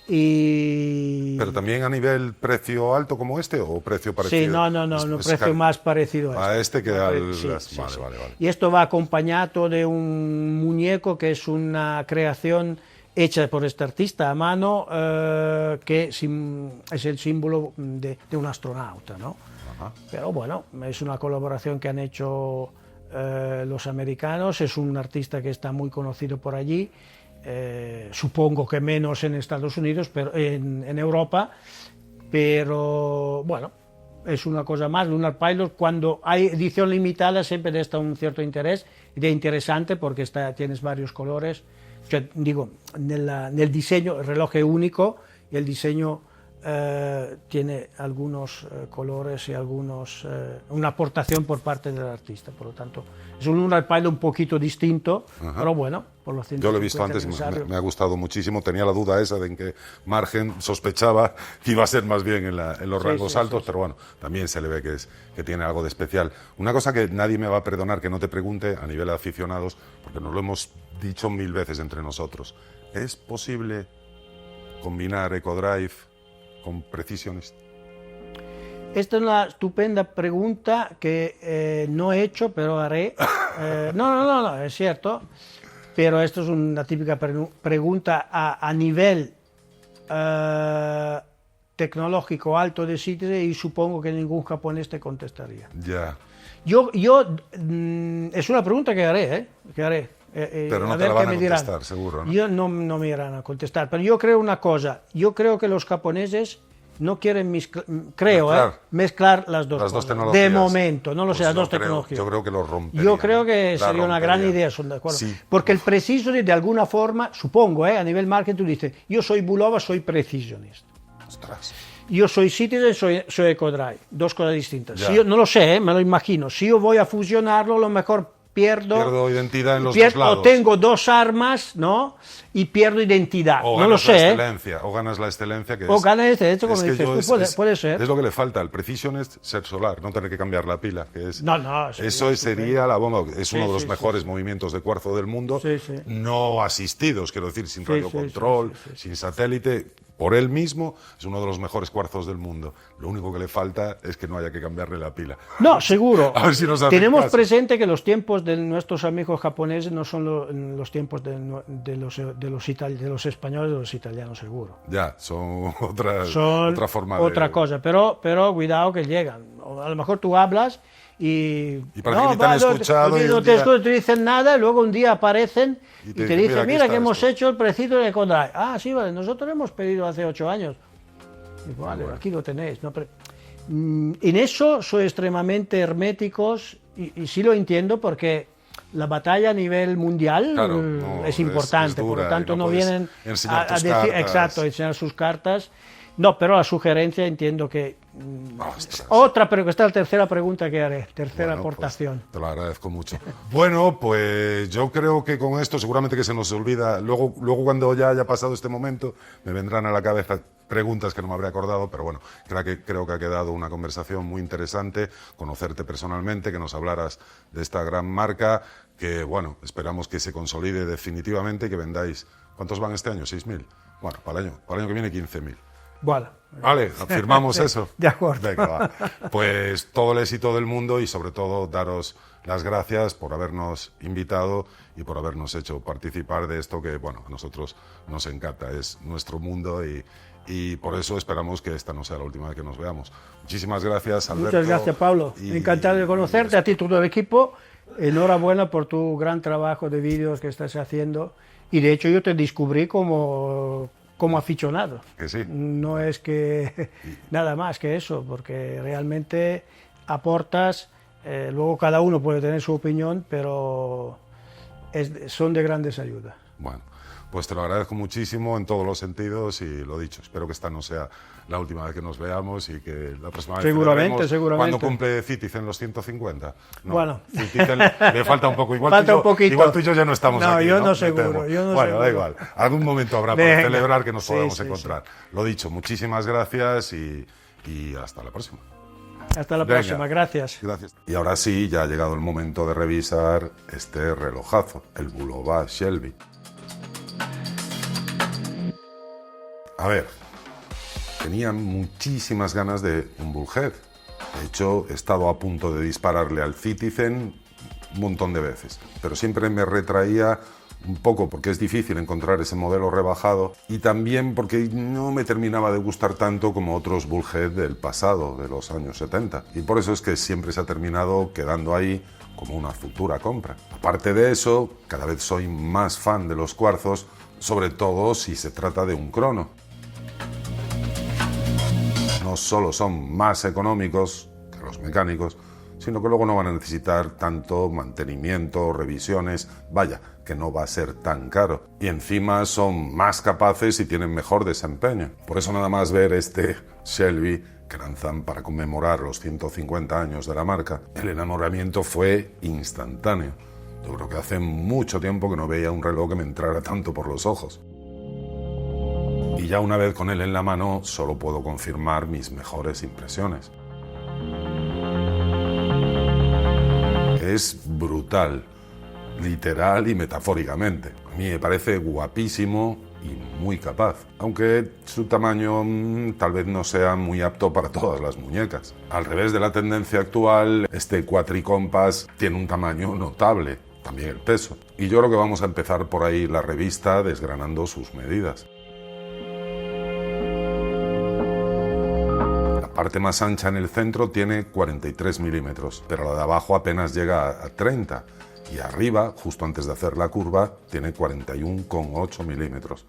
Y... ¿Pero también a nivel precio alto como este o precio parecido? Sí, no, precio más parecido a este que al... Sí, Vale. Y esto va acompañado de un muñeco que es una creación hecha por este artista a mano, que es el símbolo de un astronauta, ¿no? Ajá. Pero bueno, es una colaboración que han hecho los americanos, es un artista que está muy conocido por allí, supongo que menos en Estados Unidos, pero en Europa, pero bueno, es una cosa más. Lunar Pilot, cuando hay edición limitada, siempre está un cierto interés, y de interesante porque tienes varios colores. O sea, digo, en el diseño, el reloj es único y el diseño tiene algunos colores y una aportación por parte del artista. Por lo tanto, es un Lunar Pilot un poquito distinto, pero bueno, por los 150 Yo lo he visto antes y me ha gustado muchísimo. Tenía la duda esa de en qué margen sospechaba que iba a ser más bien en los rangos altos, pero bueno, también se le ve que tiene algo de especial. Una cosa que nadie me va a perdonar que no te pregunte a nivel de aficionados, porque nos lo hemos dicho 1000 veces entre nosotros. ¿Es posible combinar EcoDrive con Precisionist? Esta es una estupenda pregunta que no he hecho, pero haré. No, es cierto. Pero esto es una típica pregunta a nivel tecnológico alto de Citizen, y supongo que ningún japonés te contestaría. Ya. Es una pregunta que haré, Pero no a te ver la van qué a me dirán. contestar, seguro, ¿no? No me irán a contestar, pero yo creo una cosa. Yo creo que los japoneses no quieren mezclar las dos cosas. tecnologías. De momento, no lo Pues sé, las yo dos creo- tecnologías. yo creo que lo romperían, Yo creo que la sería una gran romperían. idea, son de acuerdo. Sí. Porque el Precisionist, de alguna forma, supongo, a nivel marketing, tú dices, yo soy Bulova, soy Precisionist. Ostras. Yo soy Citizen, soy EcoDrive. Dos cosas distintas. Ya. Si yo, no lo sé, me lo imagino. Si yo voy a fusionarlo, a lo mejor pierdo identidad en los dos lados. O tengo dos armas, ¿no? Y pierdo identidad. O No lo ganas la sé. excelencia, o ganas la excelencia que O es... ganas este, como es que dices yo tú, puede ser. Es lo que le falta, el Precision es ser solar, no tener que cambiar la pila, que es... No, eso sería la bomba, es uno de los sí, mejores movimientos de cuarzo del mundo, Sí, sí. no asistidos, quiero decir, sin Sí, radiocontrol, sí. sin satélite, por él mismo es uno de los mejores cuarzos del mundo. Lo único que le falta es que no haya que cambiarle la pila. No, seguro. A ver si nos hacen Tenemos caso. presente que los tiempos de nuestros amigos japoneses no son los tiempos de los españoles, de los italianos, seguro. Ya, son otra forma de... otra cosa, pero cuidado que llegan. O a lo mejor tú hablas y parece que ni te han escuchado y no un te día- escuchan, te dicen nada, y luego un día aparecen y te dicen, aquí mira está que hemos esto". hecho el preciso de EcoDrive. Ah, sí, vale, nosotros hemos pedido hace 8 años. Y vale, aquí lo tenéis. ¿No? En eso soy extremadamente herméticos y sí lo entiendo porque la batalla a nivel mundial Claro, no, es importante, es dura por lo tanto y no no puedes vienen enseñar tus decir, cartas. exacto, enseñar sus cartas. No, pero la sugerencia entiendo que... Otra, pero que está la tercera pregunta que haré, tercera aportación. Pues te lo agradezco mucho. Bueno, pues yo creo que con esto seguramente que se nos olvida. Luego cuando ya haya pasado este momento, me vendrán a la cabeza preguntas que no me habría acordado, pero bueno, creo que ha quedado una conversación muy interesante, conocerte personalmente, que nos hablaras de esta gran marca, que bueno, esperamos que se consolide definitivamente y que vendáis. ¿Cuántos van este año? ¿6.000? Bueno, para el año que viene 15.000. Bueno. Vale, afirmamos eso. De acuerdo. Venga, va. Pues todo el éxito del mundo y sobre todo daros las gracias por habernos invitado y por habernos hecho participar de esto que, bueno, a nosotros nos encanta, es nuestro mundo y por eso esperamos que esta no sea la última vez que nos veamos. Muchísimas gracias, Alberto. Muchas gracias, Pablo. Encantado de conocerte, a ti, todo el equipo. Enhorabuena por tu gran trabajo de vídeos que estás haciendo. Y de hecho yo te descubrí como aficionado. Que sí. No es que nada más que eso, porque realmente aportas, luego cada uno puede tener su opinión, pero son de grandes ayudas. Bueno, pues te lo agradezco muchísimo en todos los sentidos y lo dicho, espero que esta no sea la última vez que nos veamos y que la próxima vez seguramente. ¿Cuándo cumple Citizen los 150? No, bueno, Citizen le falta un poco, igual tú y yo ya no estamos aquí. Yo no seguro. Bueno, da igual, algún momento habrá para celebrar que nos podamos encontrar. Lo dicho, muchísimas gracias y hasta la próxima. Hasta la próxima, gracias. Y ahora sí, ya ha llegado el momento de revisar este relojazo, el Bulova Shelby. A ver, tenía muchísimas ganas de un Bullhead. De hecho, he estado a punto de dispararle al Citizen un montón de veces, pero siempre me retraía un poco porque es difícil encontrar ese modelo rebajado y también porque no me terminaba de gustar tanto como otros Bullhead del pasado, de los años 70. Y por eso es que siempre se ha terminado quedando ahí como una futura compra. Aparte de eso, cada vez soy más fan de los cuarzos, sobre todo si se trata de un crono. No solo son más económicos que los mecánicos, sino que luego no van a necesitar tanto mantenimiento, revisiones, vaya, que no va a ser tan caro. Y encima son más capaces y tienen mejor desempeño. Por eso nada más ver este Shelby que lanzan para conmemorar los 150 años de la marca, el enamoramiento fue instantáneo. Yo creo que hace mucho tiempo que no veía un reloj que me entrara tanto por los ojos. Y ya una vez con él en la mano, solo puedo confirmar mis mejores impresiones. Es brutal, literal y metafóricamente. A mí me parece guapísimo y muy capaz, aunque su tamaño tal vez no sea muy apto para todas las muñecas. Al revés de la tendencia actual, este Quadricompass tiene un tamaño notable, también el peso. Y yo creo que vamos a empezar por ahí la revista desgranando sus medidas. La parte más ancha en el centro tiene 43 milímetros, pero la de abajo apenas llega a 30. Y arriba, justo antes de hacer la curva, tiene 41,8 milímetros.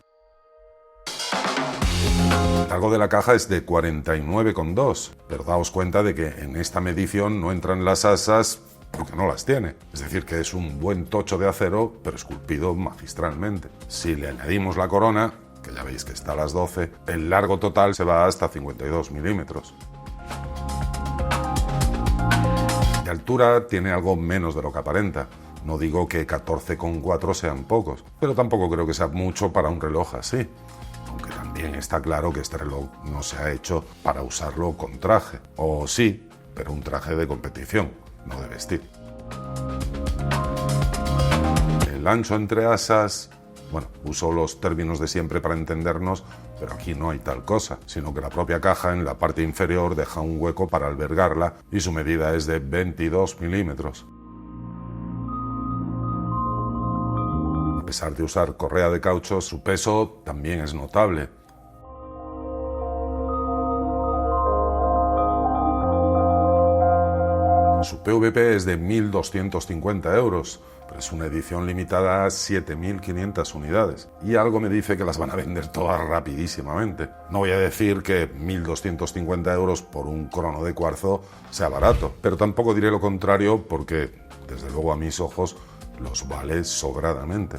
El largo de la caja es de 49,2, pero daos cuenta de que en esta medición no entran las asas porque no las tiene. Es decir, que es un buen tocho de acero, pero esculpido magistralmente. Si le añadimos la corona, que ya veis que está a las 12, el largo total se va hasta 52 milímetros. De altura tiene algo menos de lo que aparenta. No digo que 14,4 sean pocos, pero tampoco creo que sea mucho para un reloj así. Aunque también está claro que este reloj no se ha hecho para usarlo con traje. O sí, pero un traje de competición, no de vestir. El ancho entre asas, bueno, uso los términos de siempre para entendernos, pero aquí no hay tal cosa, sino que la propia caja en la parte inferior deja un hueco para albergarla y su medida es de 22 milímetros. A pesar de usar correa de caucho, su peso también es notable. Su PVP es de 1.250 euros, pero es una edición limitada a 7.500 unidades. Y algo me dice que las van a vender todas rapidísimamente. No voy a decir que 1.250 euros por un crono de cuarzo sea barato, pero tampoco diré lo contrario porque, desde luego a mis ojos, los vale sobradamente.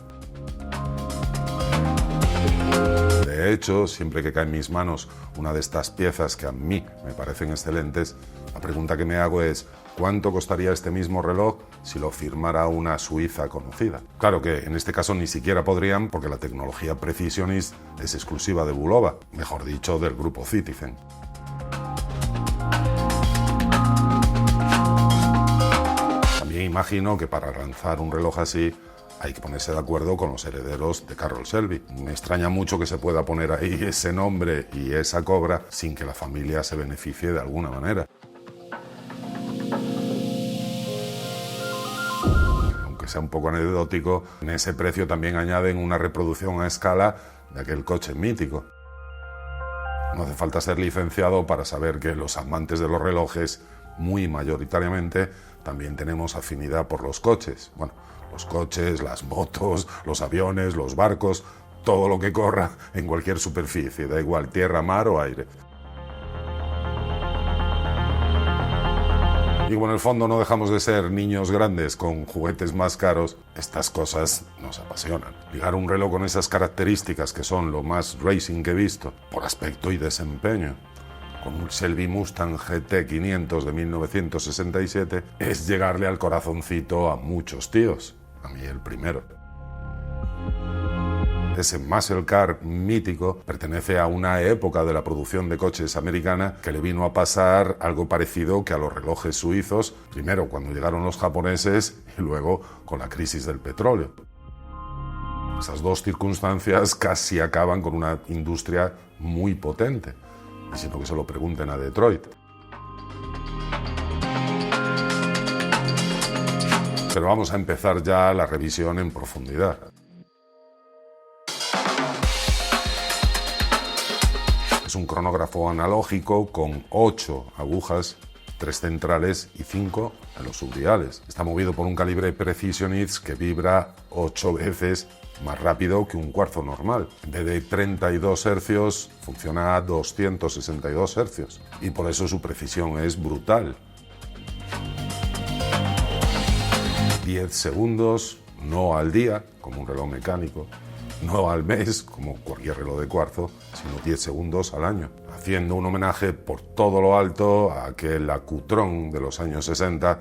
De De hecho, siempre que cae en mis manos una de estas piezas que a mí me parecen excelentes, la pregunta que me hago es: ¿cuánto costaría este mismo reloj si lo firmara una suiza conocida? Claro que en este caso ni siquiera podrían, porque la tecnología Precisionist es exclusiva de Bulova, mejor dicho, del grupo Citizen. También imagino que para lanzar un reloj así hay que ponerse de acuerdo con los herederos de Carroll Shelby. Me extraña mucho que se pueda poner ahí ese nombre y esa cobra sin que la familia se beneficie de alguna manera. Aunque sea un poco anecdótico, en ese precio también añaden una reproducción a escala de aquel coche mítico. No hace falta ser licenciado para saber que los amantes de los relojes, muy mayoritariamente, también tenemos afinidad por los coches. Bueno, los coches, las motos, los aviones, los barcos, todo lo que corra en cualquier superficie, da igual tierra, mar o aire. Y como en el fondo no dejamos de ser niños grandes con juguetes más caros, estas cosas nos apasionan. Ligar un reloj con esas características que son lo más racing que he visto, por aspecto y desempeño, con un Shelby Mustang GT 500 de 1967, es llegarle al corazoncito a muchos tíos, a mí el primero. Ese muscle car mítico pertenece a una época de la producción de coches americana que le vino a pasar algo parecido que a los relojes suizos, primero cuando llegaron los japoneses y luego con la crisis del petróleo. Esas dos circunstancias casi acaban con una industria muy potente, y sino que se lo pregunten a Detroit. Pero vamos a empezar ya la revisión en profundidad. Es un cronógrafo analógico con 8 agujas, 3 centrales y 5 en los subdiales. Está movido por un calibre Precisionist que vibra 8 veces más rápido que un cuarzo normal. En vez de 32 hercios, funciona a 262 hercios. Y por eso su precisión es brutal. 10 segundos, no al día, como un reloj mecánico, no al mes, como cualquier reloj de cuarzo, sino 10 segundos al año, haciendo un homenaje por todo lo alto a aquel Acutron de los años 60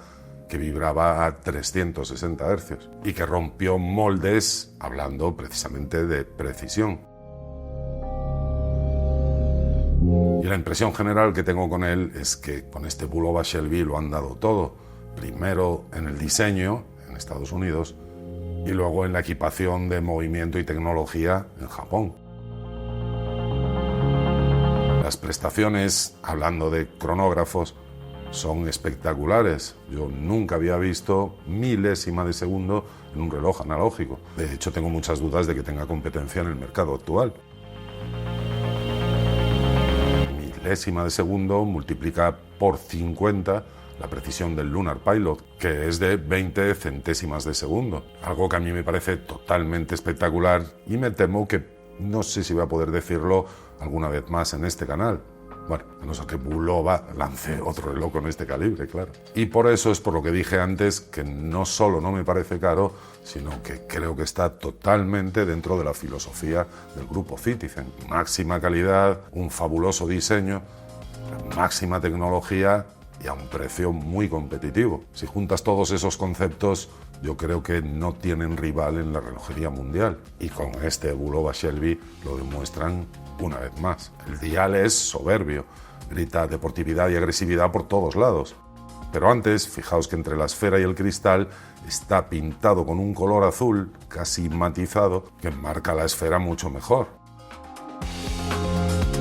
que vibraba a 360 hercios y que rompió moldes hablando precisamente de precisión. Y la impresión general que tengo con él es que con este Bulova Shelby lo han dado todo, primero en el diseño en Estados Unidos y luego en la equipación de movimiento y tecnología en Japón. Las prestaciones, hablando de cronógrafos, son espectaculares. Yo nunca había visto milésima de segundo en un reloj analógico. De hecho, tengo muchas dudas de que tenga competencia en el mercado actual. Milésima de segundo multiplica por 50 la precisión del Lunar Pilot, que es de 20 centésimas de segundo. Algo que a mí me parece totalmente espectacular y me temo que no sé si voy a poder decirlo alguna vez más en este canal. Bueno, a no ser que Bulova lance otro reloj con este calibre, claro. Y por eso es por lo que dije antes que no solo no me parece caro, sino que creo que está totalmente dentro de la filosofía del grupo Citizen. Máxima calidad, un fabuloso diseño, máxima tecnología y a un precio muy competitivo. Si juntas todos esos conceptos, yo creo que no tienen rival en la relojería mundial. Y con este Bulova Shelby lo demuestran una vez más. El dial es soberbio, grita deportividad y agresividad por todos lados. Pero antes, fijaos que entre la esfera y el cristal está pintado con un color azul casi matizado que marca la esfera mucho mejor.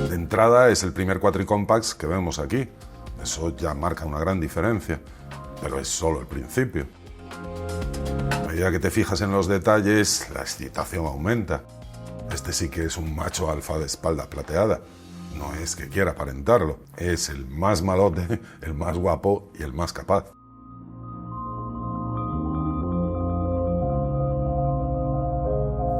De entrada es el primer Quadricompax que vemos aquí. Eso ya marca una gran diferencia, pero es solo el principio. A medida que te fijas en los detalles, la excitación aumenta. Este sí que es un macho alfa de espalda plateada. No es que quiera aparentarlo, es el más malote, el más guapo y el más capaz.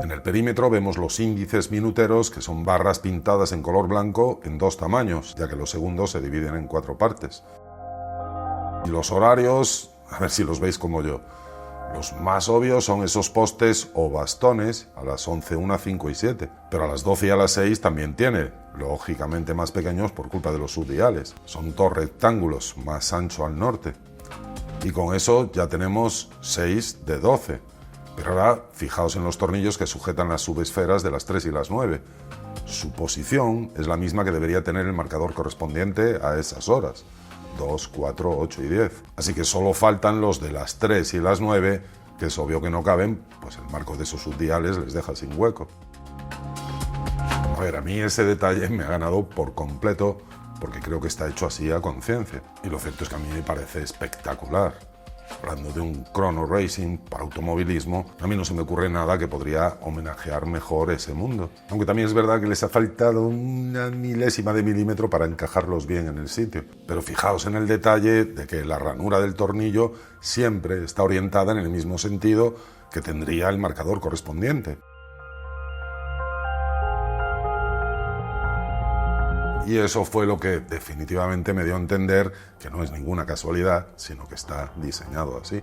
En el perímetro vemos los índices minuteros, que son barras pintadas en color blanco en 2 tamaños, ya que los segundos se dividen en 4 partes. Y los horarios, a ver si los veis como yo. Los más obvios son esos postes o bastones a las 11, 1, 5 y 7, pero a las 12 y a las 6 también tiene, lógicamente más pequeños por culpa de los subdiales. Son dos rectángulos más ancho al norte. Y con eso ya tenemos 6 de 12. Pero ahora fijaos en los tornillos que sujetan las subesferas de las 3 y las 9. Su posición es la misma que debería tener el marcador correspondiente a esas horas. 2, 4, 8 y 10. Así que solo faltan los de las 3 y las 9, que es obvio que no caben, pues el marco de esos subdiales les deja sin hueco. A ver, a mí ese detalle me ha ganado por completo, porque creo que está hecho así a conciencia. Y lo cierto es que a mí me parece espectacular. Hablando de un chrono racing para automovilismo, a mí no se me ocurre nada que podría homenajear mejor ese mundo. Aunque también es verdad que les ha faltado una milésima de milímetro para encajarlos bien en el sitio. Pero fijaos en el detalle de que la ranura del tornillo siempre está orientada en el mismo sentido que tendría el marcador correspondiente. Y eso fue lo que definitivamente me dio a entender que no es ninguna casualidad, sino que está diseñado así.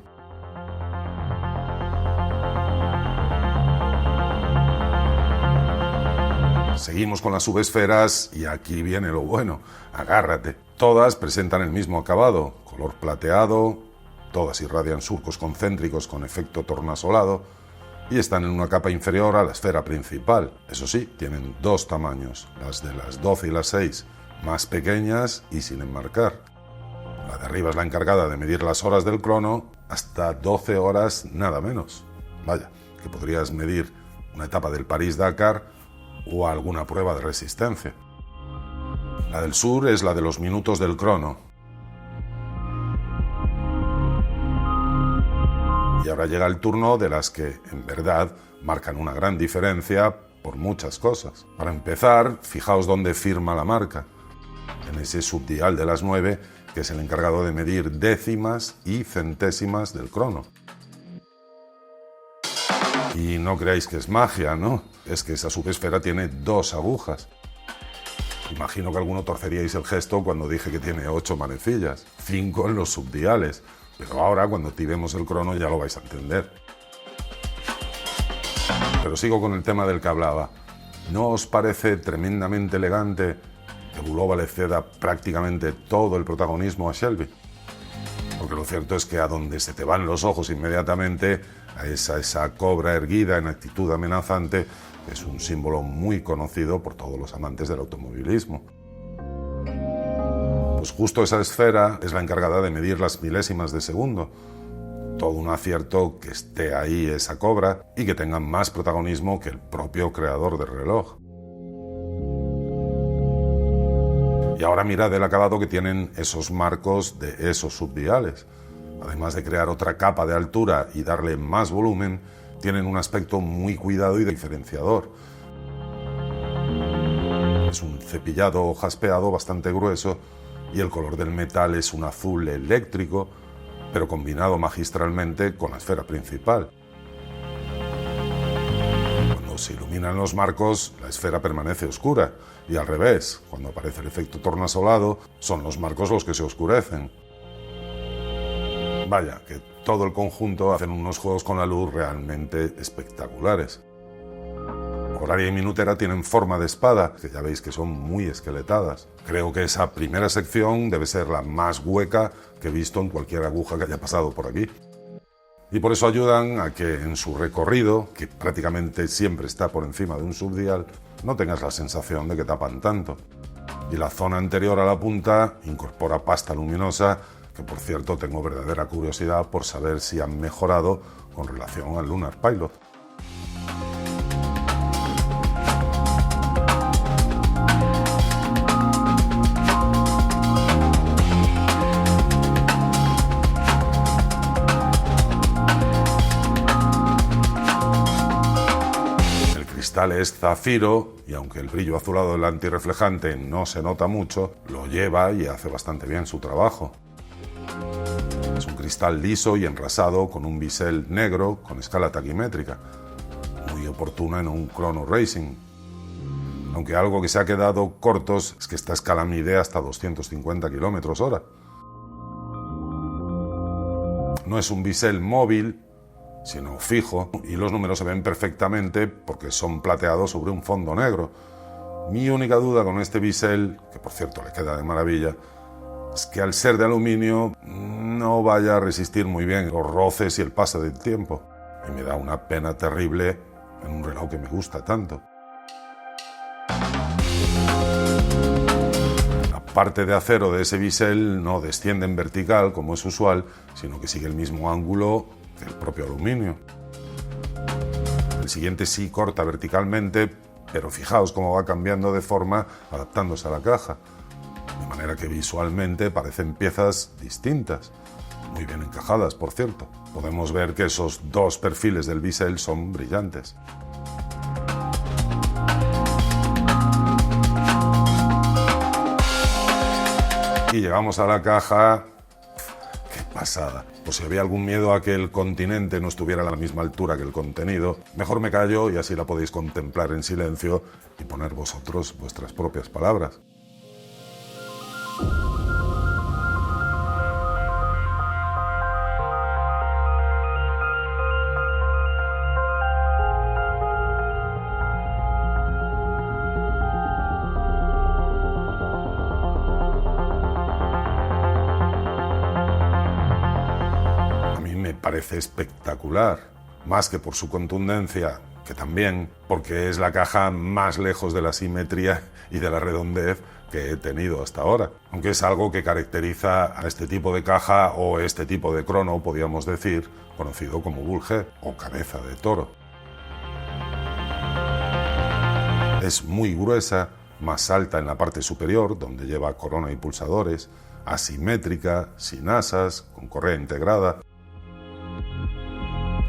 Seguimos con las subesferas y aquí viene lo bueno. Agárrate. Todas presentan el mismo acabado, color plateado, todas irradian surcos concéntricos con efecto tornasolado, y están en una capa inferior a la esfera principal. Eso sí, tienen dos tamaños, las de las 12 y las 6, más pequeñas y sin enmarcar. La de arriba es la encargada de medir las horas del crono, hasta 12 horas nada menos. Vaya, que podrías medir una etapa del París-Dakar o alguna prueba de resistencia. La del sur es la de los minutos del crono. Y ahora llega el turno de las que, en verdad, marcan una gran diferencia por muchas cosas. Para empezar, fijaos dónde firma la marca. En ese subdial de las 9, que es el encargado de medir décimas y centésimas del crono. Y no creáis que es magia, ¿no? Es que esa subesfera tiene 2 agujas. Imagino que alguno torceríais el gesto cuando dije que tiene 8 manecillas, 5 en los subdiales. Pero ahora, cuando tiremos el crono, ya lo vais a entender. Pero sigo con el tema del que hablaba. ¿No os parece tremendamente elegante que Bulova le ceda prácticamente todo el protagonismo a Shelby? Porque lo cierto es que a donde se te van los ojos inmediatamente, a esa cobra erguida en actitud amenazante, es un símbolo muy conocido por todos los amantes del automovilismo. Pues justo esa esfera es la encargada de medir las milésimas de segundo. Todo un acierto que esté ahí esa cobra y que tenga más protagonismo que el propio creador del reloj. Y ahora mirad el acabado que tienen esos marcos de esos subdiales. Además de crear otra capa de altura y darle más volumen, tienen un aspecto muy cuidado y diferenciador. Es un cepillado o jaspeado bastante grueso y el color del metal es un azul eléctrico, pero combinado magistralmente con la esfera principal. Cuando se iluminan los marcos, la esfera permanece oscura, y al revés, cuando aparece el efecto tornasolado, son los marcos los que se oscurecen. Vaya, que todo el conjunto hacen unos juegos con la luz realmente espectaculares. Horaria y minutera tienen forma de espada, que ya veis que son muy esqueletadas. Creo que esa primera sección debe ser la más hueca que he visto en cualquier aguja que haya pasado por aquí. Y por eso ayudan a que en su recorrido, que prácticamente siempre está por encima de un subdial, no tengas la sensación de que tapan tanto. Y la zona anterior a la punta incorpora pasta luminosa, que por cierto tengo verdadera curiosidad por saber si han mejorado con relación al Lunar Pilot. Es zafiro y aunque el brillo azulado del antirreflejante no se nota mucho, lo lleva y hace bastante bien su trabajo. Es un cristal liso y enrasado con un bisel negro con escala taquimétrica, muy oportuna en un chrono racing. Aunque algo que se ha quedado cortos es que esta escala mide hasta 250 km/h. No es un bisel móvil, sino fijo, y los números se ven perfectamente porque son plateados sobre un fondo negro. Mi única duda con este bisel, que por cierto le queda de maravilla, es que al ser de aluminio no vaya a resistir muy bien los roces y el paso del tiempo. Y me da una pena terrible en un reloj que me gusta tanto. La parte de acero de ese bisel no desciende en vertical, como es usual, sino que sigue el mismo ángulo que el propio aluminio. El siguiente sí corta verticalmente, pero fijaos cómo va cambiando de forma adaptándose a la caja. De manera que visualmente parecen piezas distintas, muy bien encajadas, por cierto. Podemos ver que esos dos perfiles del bisel son brillantes. Y llegamos a la caja. ¡Qué pasada! Por si había algún miedo a que el continente no estuviera a la misma altura que el contenido, mejor me callo y así la podéis contemplar en silencio y poner vosotros vuestras propias palabras. Parece espectacular, más que por su contundencia, que también, porque es la caja más lejos de la simetría y de la redondez que he tenido hasta ahora, aunque es algo que caracteriza a este tipo de caja o este tipo de crono, podríamos decir, conocido como bullhead o cabeza de toro. Es muy gruesa, más alta en la parte superior, donde lleva corona y pulsadores, asimétrica, sin asas, con correa integrada.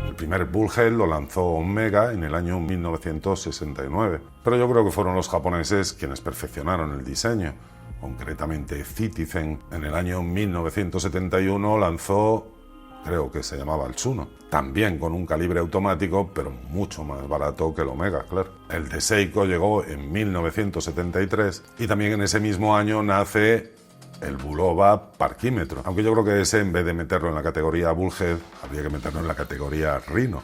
El primer bullhead lo lanzó Omega en el año 1969, pero yo creo que fueron los japoneses quienes perfeccionaron el diseño. Concretamente Citizen en el año 1971 lanzó, creo que se llamaba el Tsuno, también con un calibre automático, pero mucho más barato que el Omega, claro. El de Seiko llegó en 1973 y también en ese mismo año nace el Bulova Parquímetro, aunque yo creo que ese, en vez de meterlo en la categoría Bullhead, habría que meterlo en la categoría Rhino,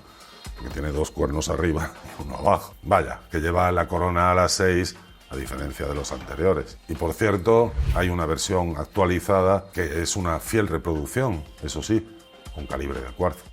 porque tiene dos cuernos arriba y uno abajo. Vaya, que lleva la corona a las 6, a diferencia de los anteriores. Y por cierto, hay una versión actualizada que es una fiel reproducción, eso sí, con calibre de cuarzo.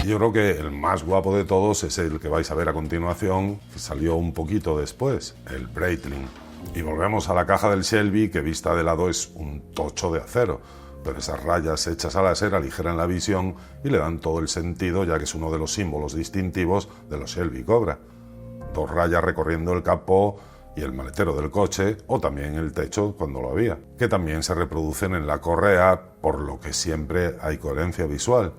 Yo creo que el más guapo de todos es el que vais a ver a continuación, que salió un poquito después, el Breitling. Y volvemos a la caja del Shelby, que vista de lado es un tocho de acero, pero esas rayas hechas a láser aligeran la visión y le dan todo el sentido, ya que es uno de los símbolos distintivos de los Shelby Cobra. Dos rayas recorriendo el capó y el maletero del coche, o también el techo cuando lo había, que también se reproducen en la correa, por lo que siempre hay coherencia visual.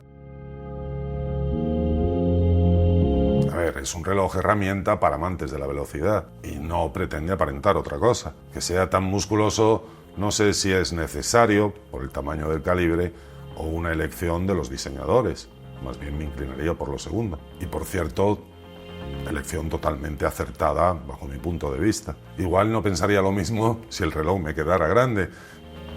Es un reloj herramienta para amantes de la velocidad y no pretende aparentar otra cosa. Que sea tan musculoso no sé si es necesario por el tamaño del calibre o una elección de los diseñadores. Más bien me inclinaría por lo segundo. Y por cierto, elección totalmente acertada bajo mi punto de vista. Igual no pensaría lo mismo si el reloj me quedara grande,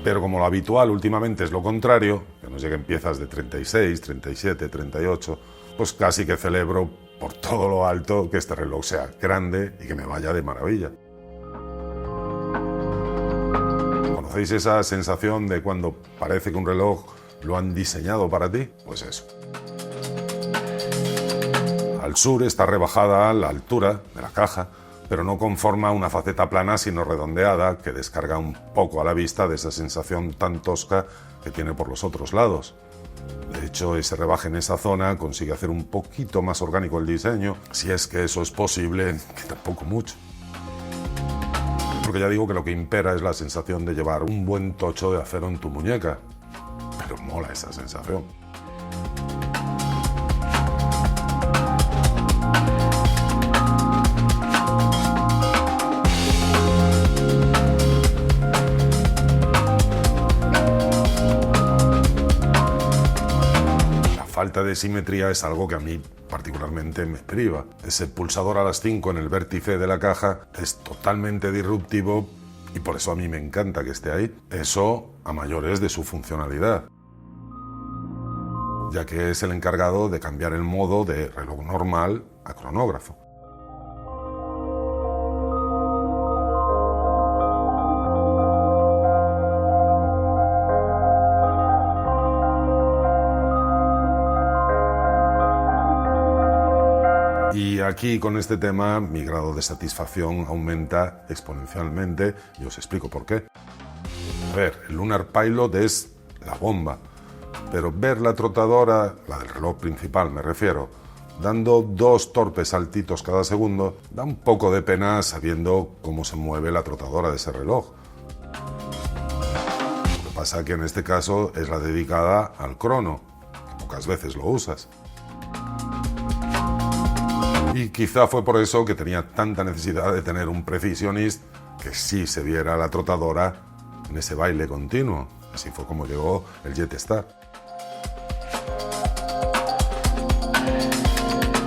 pero como lo habitual últimamente es lo contrario, que nos lleguen piezas de 36, 37, 38, pues casi que celebro por todo lo alto que este reloj sea grande y que me vaya de maravilla. ¿Conocéis esa sensación de cuando parece que un reloj lo han diseñado para ti? Pues eso. Al sur está rebajada la altura de la caja, pero no conforma una faceta plana sino redondeada que descarga un poco a la vista de esa sensación tan tosca que tiene por los otros lados. De hecho, ese rebaje en esa zona consigue hacer un poquito más orgánico el diseño, si es que eso es posible, que tampoco mucho. Porque ya digo que lo que impera es la sensación de llevar un buen tocho de acero en tu muñeca, pero mola esa sensación. La falta de simetría es algo que a mí particularmente me priva. Ese pulsador a las 5 en el vértice de la caja es totalmente disruptivo y por eso a mí me encanta que esté ahí. Eso a mayores de su funcionalidad, ya que es el encargado de cambiar el modo de reloj normal a cronógrafo. Y aquí con este tema mi grado de satisfacción aumenta exponencialmente y os explico por qué. A ver, el Lunar Pilot es la bomba, pero ver la trotadora, la del reloj principal me refiero, dando 2 torpes saltitos cada segundo, da un poco de pena sabiendo cómo se mueve la trotadora de ese reloj. Lo que pasa que en este caso es la dedicada al crono, que pocas veces lo usas. Y quizá fue por eso que tenía tanta necesidad de tener un precisionist que sí se viera la trotadora en ese baile continuo. Así fue como llegó el Jetstar.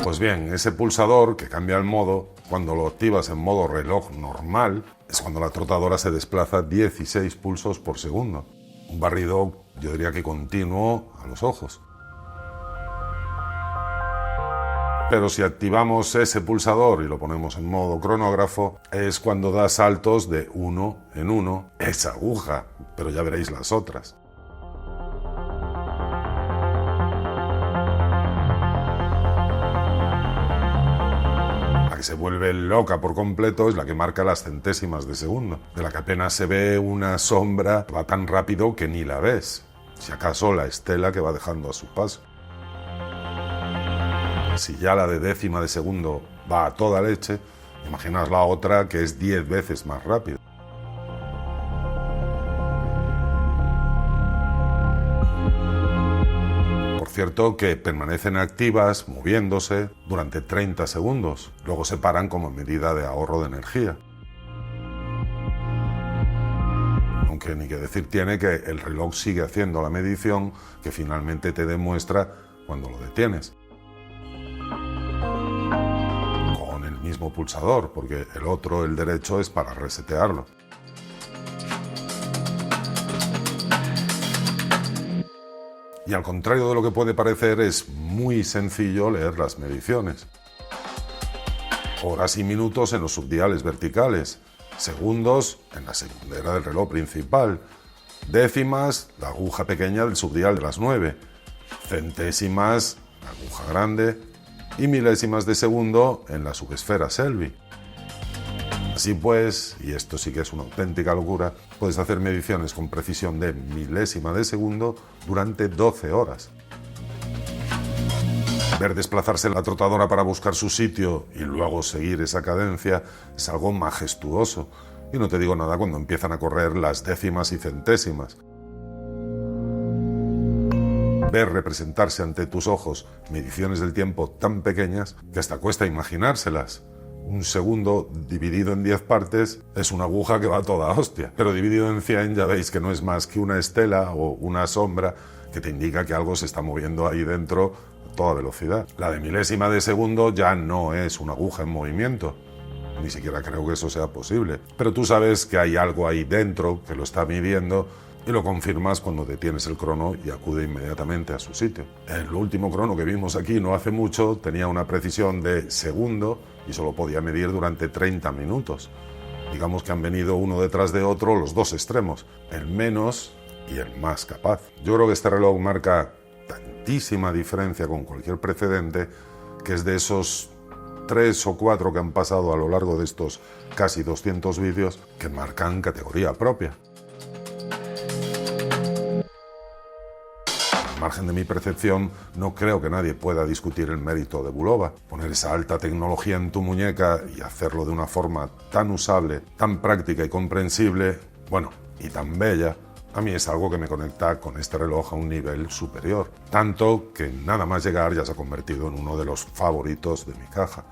Pues bien, ese pulsador que cambia el modo, cuando lo activas en modo reloj normal, es cuando la trotadora se desplaza 16 pulsos por segundo. Un barrido, yo diría que continuo a los ojos. Pero si activamos ese pulsador y lo ponemos en modo cronógrafo, es cuando da saltos de 1 en 1 esa aguja, pero ya veréis las otras. La que se vuelve loca por completo es la que marca las centésimas de segundo, de la que apenas se ve una sombra, va tan rápido que ni la ves, si acaso la estela que va dejando a su paso. Si ya la de décima de segundo va a toda leche, imaginaos la otra que es 10 veces más rápido. Por cierto que permanecen activas, moviéndose, durante 30 segundos. Luego se paran como medida de ahorro de energía. Aunque ni que decir tiene que el reloj sigue haciendo la medición que finalmente te demuestra cuando lo detienes. Mismo pulsador, porque el otro, el derecho, es para resetearlo. Y al contrario de lo que puede parecer, es muy sencillo leer las mediciones. Horas y minutos en los subdiales verticales, segundos en la segundera del reloj principal, décimas, la aguja pequeña del subdial de las 9, centésimas, la aguja grande, y milésimas de segundo en la subesfera Selby. Así pues, y esto sí que es una auténtica locura, puedes hacer mediciones con precisión de milésima de segundo durante 12 horas. Ver desplazarse la trotadora para buscar su sitio y luego seguir esa cadencia es algo majestuoso. Y no te digo nada cuando empiezan a correr las décimas y centésimas. Ver representarse ante tus ojos mediciones del tiempo tan pequeñas que hasta cuesta imaginárselas. Un segundo dividido en 10 partes es una aguja que va a toda hostia, pero dividido en 100 ya veis que no es más que una estela o una sombra que te indica que algo se está moviendo ahí dentro a toda velocidad. La de milésima de segundo ya no es una aguja en movimiento. Ni siquiera creo que eso sea posible. Pero tú sabes que hay algo ahí dentro que lo está midiendo y lo confirmas cuando detienes el crono y acude inmediatamente a su sitio. El último crono que vimos aquí no hace mucho tenía una precisión de segundo y solo podía medir durante 30 minutos. Digamos que han venido uno detrás de otro los dos extremos, el menos y el más capaz. Yo creo que este reloj marca tantísima diferencia con cualquier precedente que es de esos 3 o 4 que han pasado a lo largo de estos casi 200 vídeos que marcan categoría propia. Al margen de mi percepción, no creo que nadie pueda discutir el mérito de Bulova. Poner esa alta tecnología en tu muñeca y hacerlo de una forma tan usable, tan práctica y comprensible, bueno, y tan bella, a mí es algo que me conecta con este reloj a un nivel superior. Tanto que nada más llegar ya se ha convertido en uno de los favoritos de mi caja.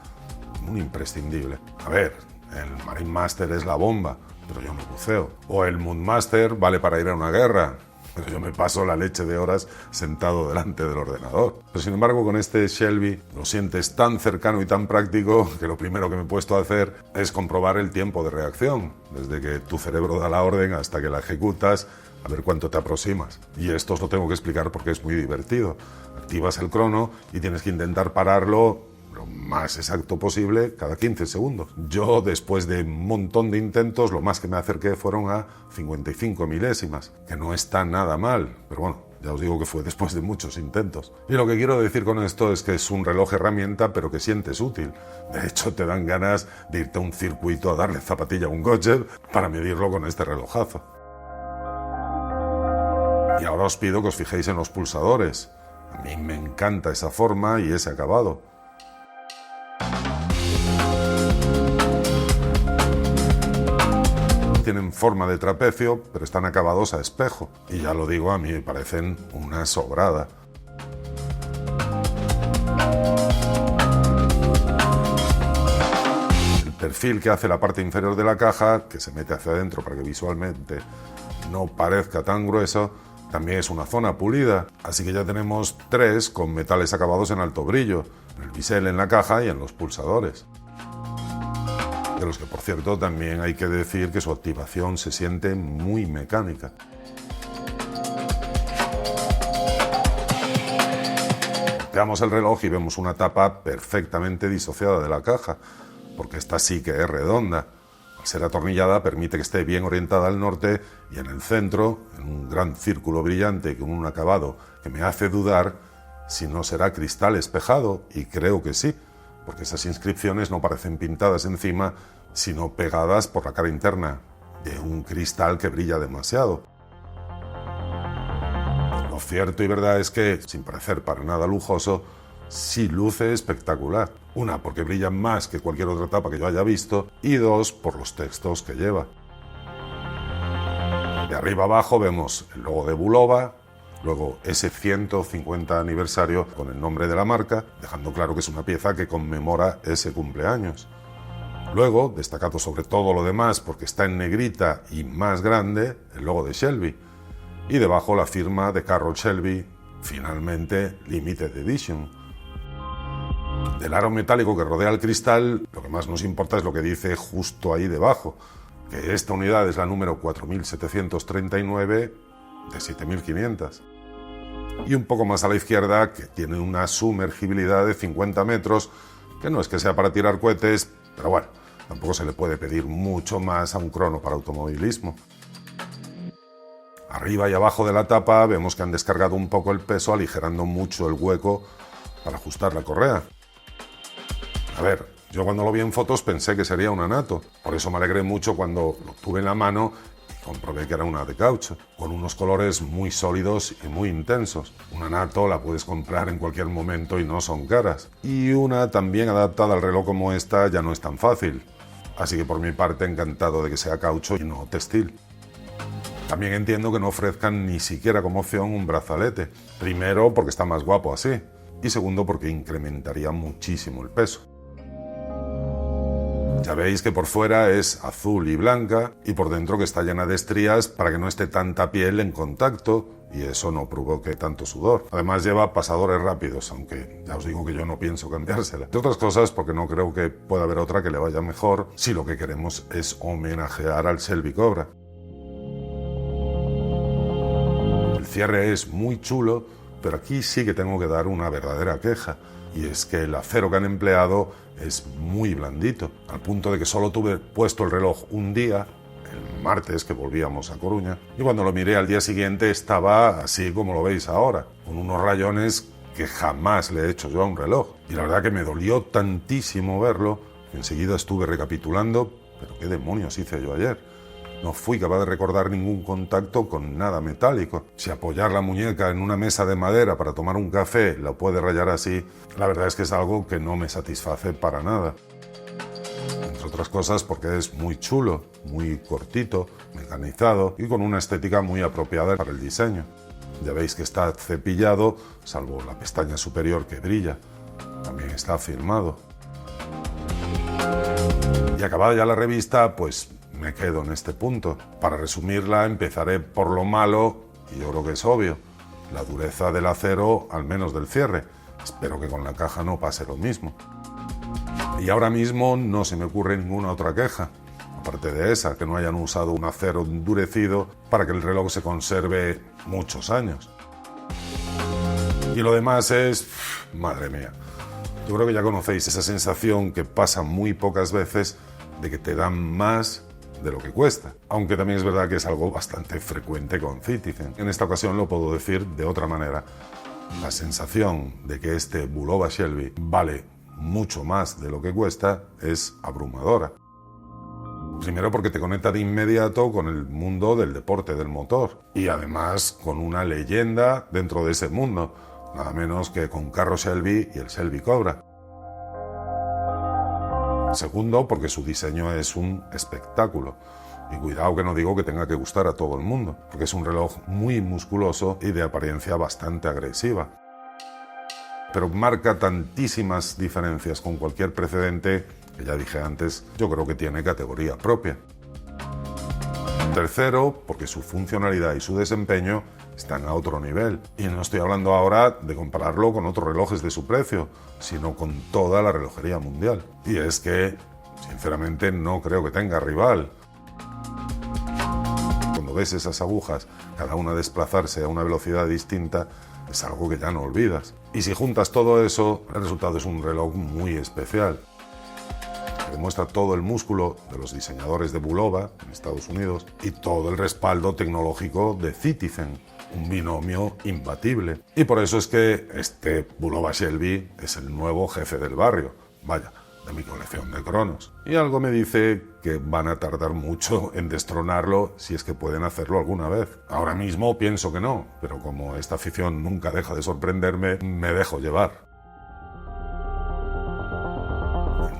Un imprescindible. A ver, el Marine Master es la bomba, pero yo no buceo. O el Moon Master vale para ir a una guerra, pero yo me paso la leche de horas sentado delante del ordenador. Pero sin embargo, con este Shelby lo sientes tan cercano y tan práctico que lo primero que me he puesto a hacer es comprobar el tiempo de reacción, desde que tu cerebro da la orden hasta que la ejecutas, a ver cuánto te aproximas. Y esto os lo tengo que explicar porque es muy divertido. Activas el crono y tienes que intentar pararlo lo más exacto posible cada 15 segundos. Yo, después de un montón de intentos, lo más que me acerqué fueron a 55 milésimas, que no está nada mal, pero bueno, ya os digo que fue después de muchos intentos. Y lo que quiero decir con esto es que es un reloj herramienta, pero que sientes útil. De hecho, te dan ganas de irte a un circuito a darle zapatilla a un coche para medirlo con este relojazo. Y ahora os pido que os fijéis en los pulsadores. A mí me encanta esa forma y ese acabado. Tienen forma de trapecio, pero están acabados a espejo. Y ya lo digo, a mí me parecen una sobrada. El perfil que hace la parte inferior de la caja, que se mete hacia adentro para que visualmente no parezca tan grueso, también es una zona pulida. Así que ya tenemos 3 con metales acabados en alto brillo, en el bisel, en la caja y en los pulsadores. De los que, por cierto, también hay que decir que su activación se siente muy mecánica. Volteamos el reloj y vemos una tapa perfectamente disociada de la caja, porque esta sí que es redonda. Al ser atornillada permite que esté bien orientada al norte y en el centro, en un gran círculo brillante con un acabado que me hace dudar si no será cristal espejado, y creo que sí, porque esas inscripciones no parecen pintadas encima, sino pegadas por la cara interna de un cristal que brilla demasiado. Lo cierto y verdad es que, sin parecer para nada lujoso, sí luce espectacular. Una, porque brilla más que cualquier otra tapa que yo haya visto, y 2, por los textos que lleva. De arriba abajo vemos el logo de Bulova, luego ese 150 aniversario con el nombre de la marca, dejando claro que es una pieza que conmemora ese cumpleaños. Luego, destacado sobre todo lo demás porque está en negrita y más grande, el logo de Shelby. Y debajo la firma de Carroll Shelby, finalmente Limited Edition. Del aro metálico que rodea el cristal, lo que más nos importa es lo que dice justo ahí debajo, que esta unidad es la número 4739 de 7500. Y un poco más a la izquierda, que tiene una sumergibilidad de 50 metros, que no es que sea para tirar cohetes, pero bueno, tampoco se le puede pedir mucho más a un crono para automovilismo. Arriba y abajo de la tapa vemos que han descargado un poco el peso, aligerando mucho el hueco para ajustar la correa. A ver, yo cuando lo vi en fotos pensé que sería un anato, por eso me alegré mucho cuando lo tuve en la mano y comprobé que era una de caucho, con unos colores muy sólidos y muy intensos. Una anato la puedes comprar en cualquier momento y no son caras. Y una también adaptada al reloj como esta ya no es tan fácil. Así que por mi parte encantado de que sea caucho y no textil. También entiendo que no ofrezcan ni siquiera como opción un brazalete. Primero porque está más guapo así y segundo porque incrementaría muchísimo el peso. Ya veis que por fuera es azul y blanca y por dentro que está llena de estrías para que no esté tanta piel en contacto y eso no provoque tanto sudor. Además lleva pasadores rápidos, aunque ya os digo que yo no pienso cambiársela. De otras cosas porque no creo que pueda haber otra que le vaya mejor si lo que queremos es homenajear al Shelby Cobra. El cierre es muy chulo, pero aquí sí que tengo que dar una verdadera queja. Y es que el acero que han empleado es muy blandito, al punto de que solo tuve puesto el reloj un día, el martes que volvíamos a Coruña, y cuando lo miré al día siguiente estaba así como lo veis ahora, con unos rayones que jamás le he hecho yo a un reloj. Y la verdad que me dolió tantísimo verlo, que enseguida estuve recapitulando, pero qué demonios hice yo ayer. No fui capaz de recordar ningún contacto con nada metálico. Si apoyar la muñeca en una mesa de madera para tomar un café la puede rayar así, la verdad es que es algo que no me satisface para nada. Entre otras cosas porque es muy chulo, muy cortito, mecanizado y con una estética muy apropiada para el diseño. Ya veis que está cepillado, salvo la pestaña superior que brilla. También está firmado. Y acabada ya la revista, pues me quedo en este punto. Para resumirla, empezaré por lo malo y yo creo que es obvio, la dureza del acero, al menos del cierre. Espero que con la caja no pase lo mismo. Y ahora mismo no se me ocurre ninguna otra queja, aparte de esa, que no hayan usado un acero endurecido para que el reloj se conserve muchos años. Y lo demás es, madre mía, yo creo que ya conocéis esa sensación que pasa muy pocas veces de que te dan más de lo que cuesta, aunque también es verdad que es algo bastante frecuente con Citizen. En esta ocasión lo puedo decir de otra manera. La sensación de que este Bulova Shelby vale mucho más de lo que cuesta es abrumadora. Primero porque te conecta de inmediato con el mundo del deporte del motor y además con una leyenda dentro de ese mundo, nada menos que con Carroll Shelby y el Shelby Cobra. Segundo, porque su diseño es un espectáculo. Y cuidado que no digo que tenga que gustar a todo el mundo, porque es un reloj muy musculoso y de apariencia bastante agresiva. Pero marca tantísimas diferencias con cualquier precedente que ya dije antes, yo creo que tiene categoría propia. Tercero, porque su funcionalidad y su desempeño están a otro nivel. Y no estoy hablando ahora de compararlo con otros relojes de su precio, sino con toda la relojería mundial. Y es que, sinceramente, no creo que tenga rival. Cuando ves esas agujas, cada una desplazarse a una velocidad distinta, es algo que ya no olvidas. Y si juntas todo eso, el resultado es un reloj muy especial. Demuestra todo el músculo de los diseñadores de Bulova en Estados Unidos y todo el respaldo tecnológico de Citizen, un binomio imbatible. Y por eso es que este Bulova Shelby es el nuevo jefe del barrio, vaya, de mi colección de cronos. Y algo me dice que van a tardar mucho en destronarlo si es que pueden hacerlo alguna vez. Ahora mismo pienso que no, pero como esta afición nunca deja de sorprenderme, me dejo llevar.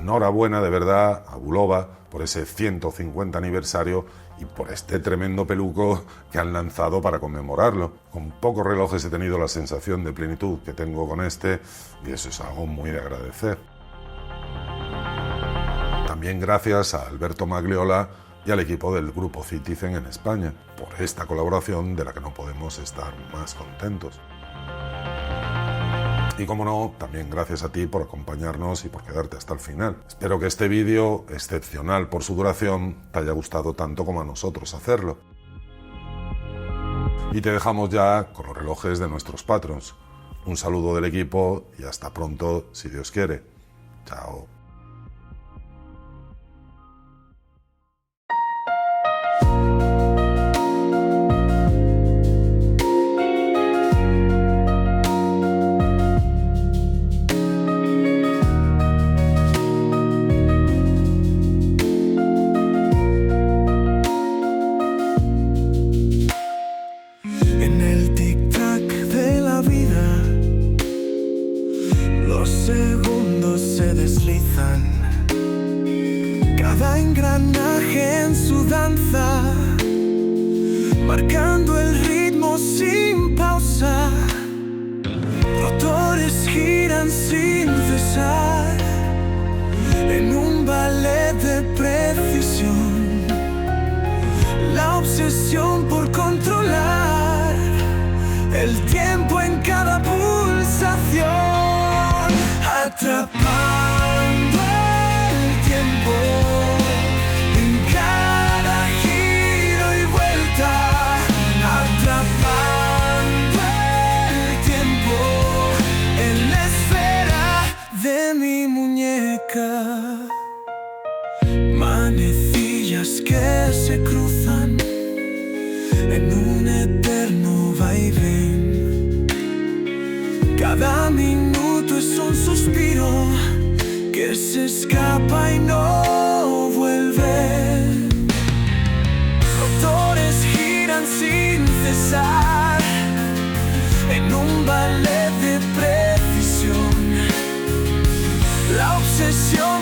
Enhorabuena de verdad a Bulova por ese 150 aniversario y por este tremendo peluco que han lanzado para conmemorarlo. Con pocos relojes he tenido la sensación de plenitud que tengo con este y eso es algo muy de agradecer. También gracias a Alberto Magliola y al equipo del grupo Citizen en España por esta colaboración de la que no podemos estar más contentos. Y como no, también gracias a ti por acompañarnos y por quedarte hasta el final. Espero que este vídeo, excepcional por su duración, te haya gustado tanto como a nosotros hacerlo. Y te dejamos ya con los relojes de nuestros patrons. Un saludo del equipo y hasta pronto, si Dios quiere. Chao. Cada engranaje en su danza, marcando el ritmo sin pausa. Rotores giran sin cesar en un ballet de precisión. La obsesión por controlar el tiempo en cada pulsación, atrapando el tiempo en cada giro y vuelta, atrapando el tiempo en la esfera de mi muñeca. Manecillas que se cruzan en un eterno vaivén. Cada minuto es un suspiro que se escapa y no vuelve. Rotores giran sin cesar en un ballet de precisión. La obsesión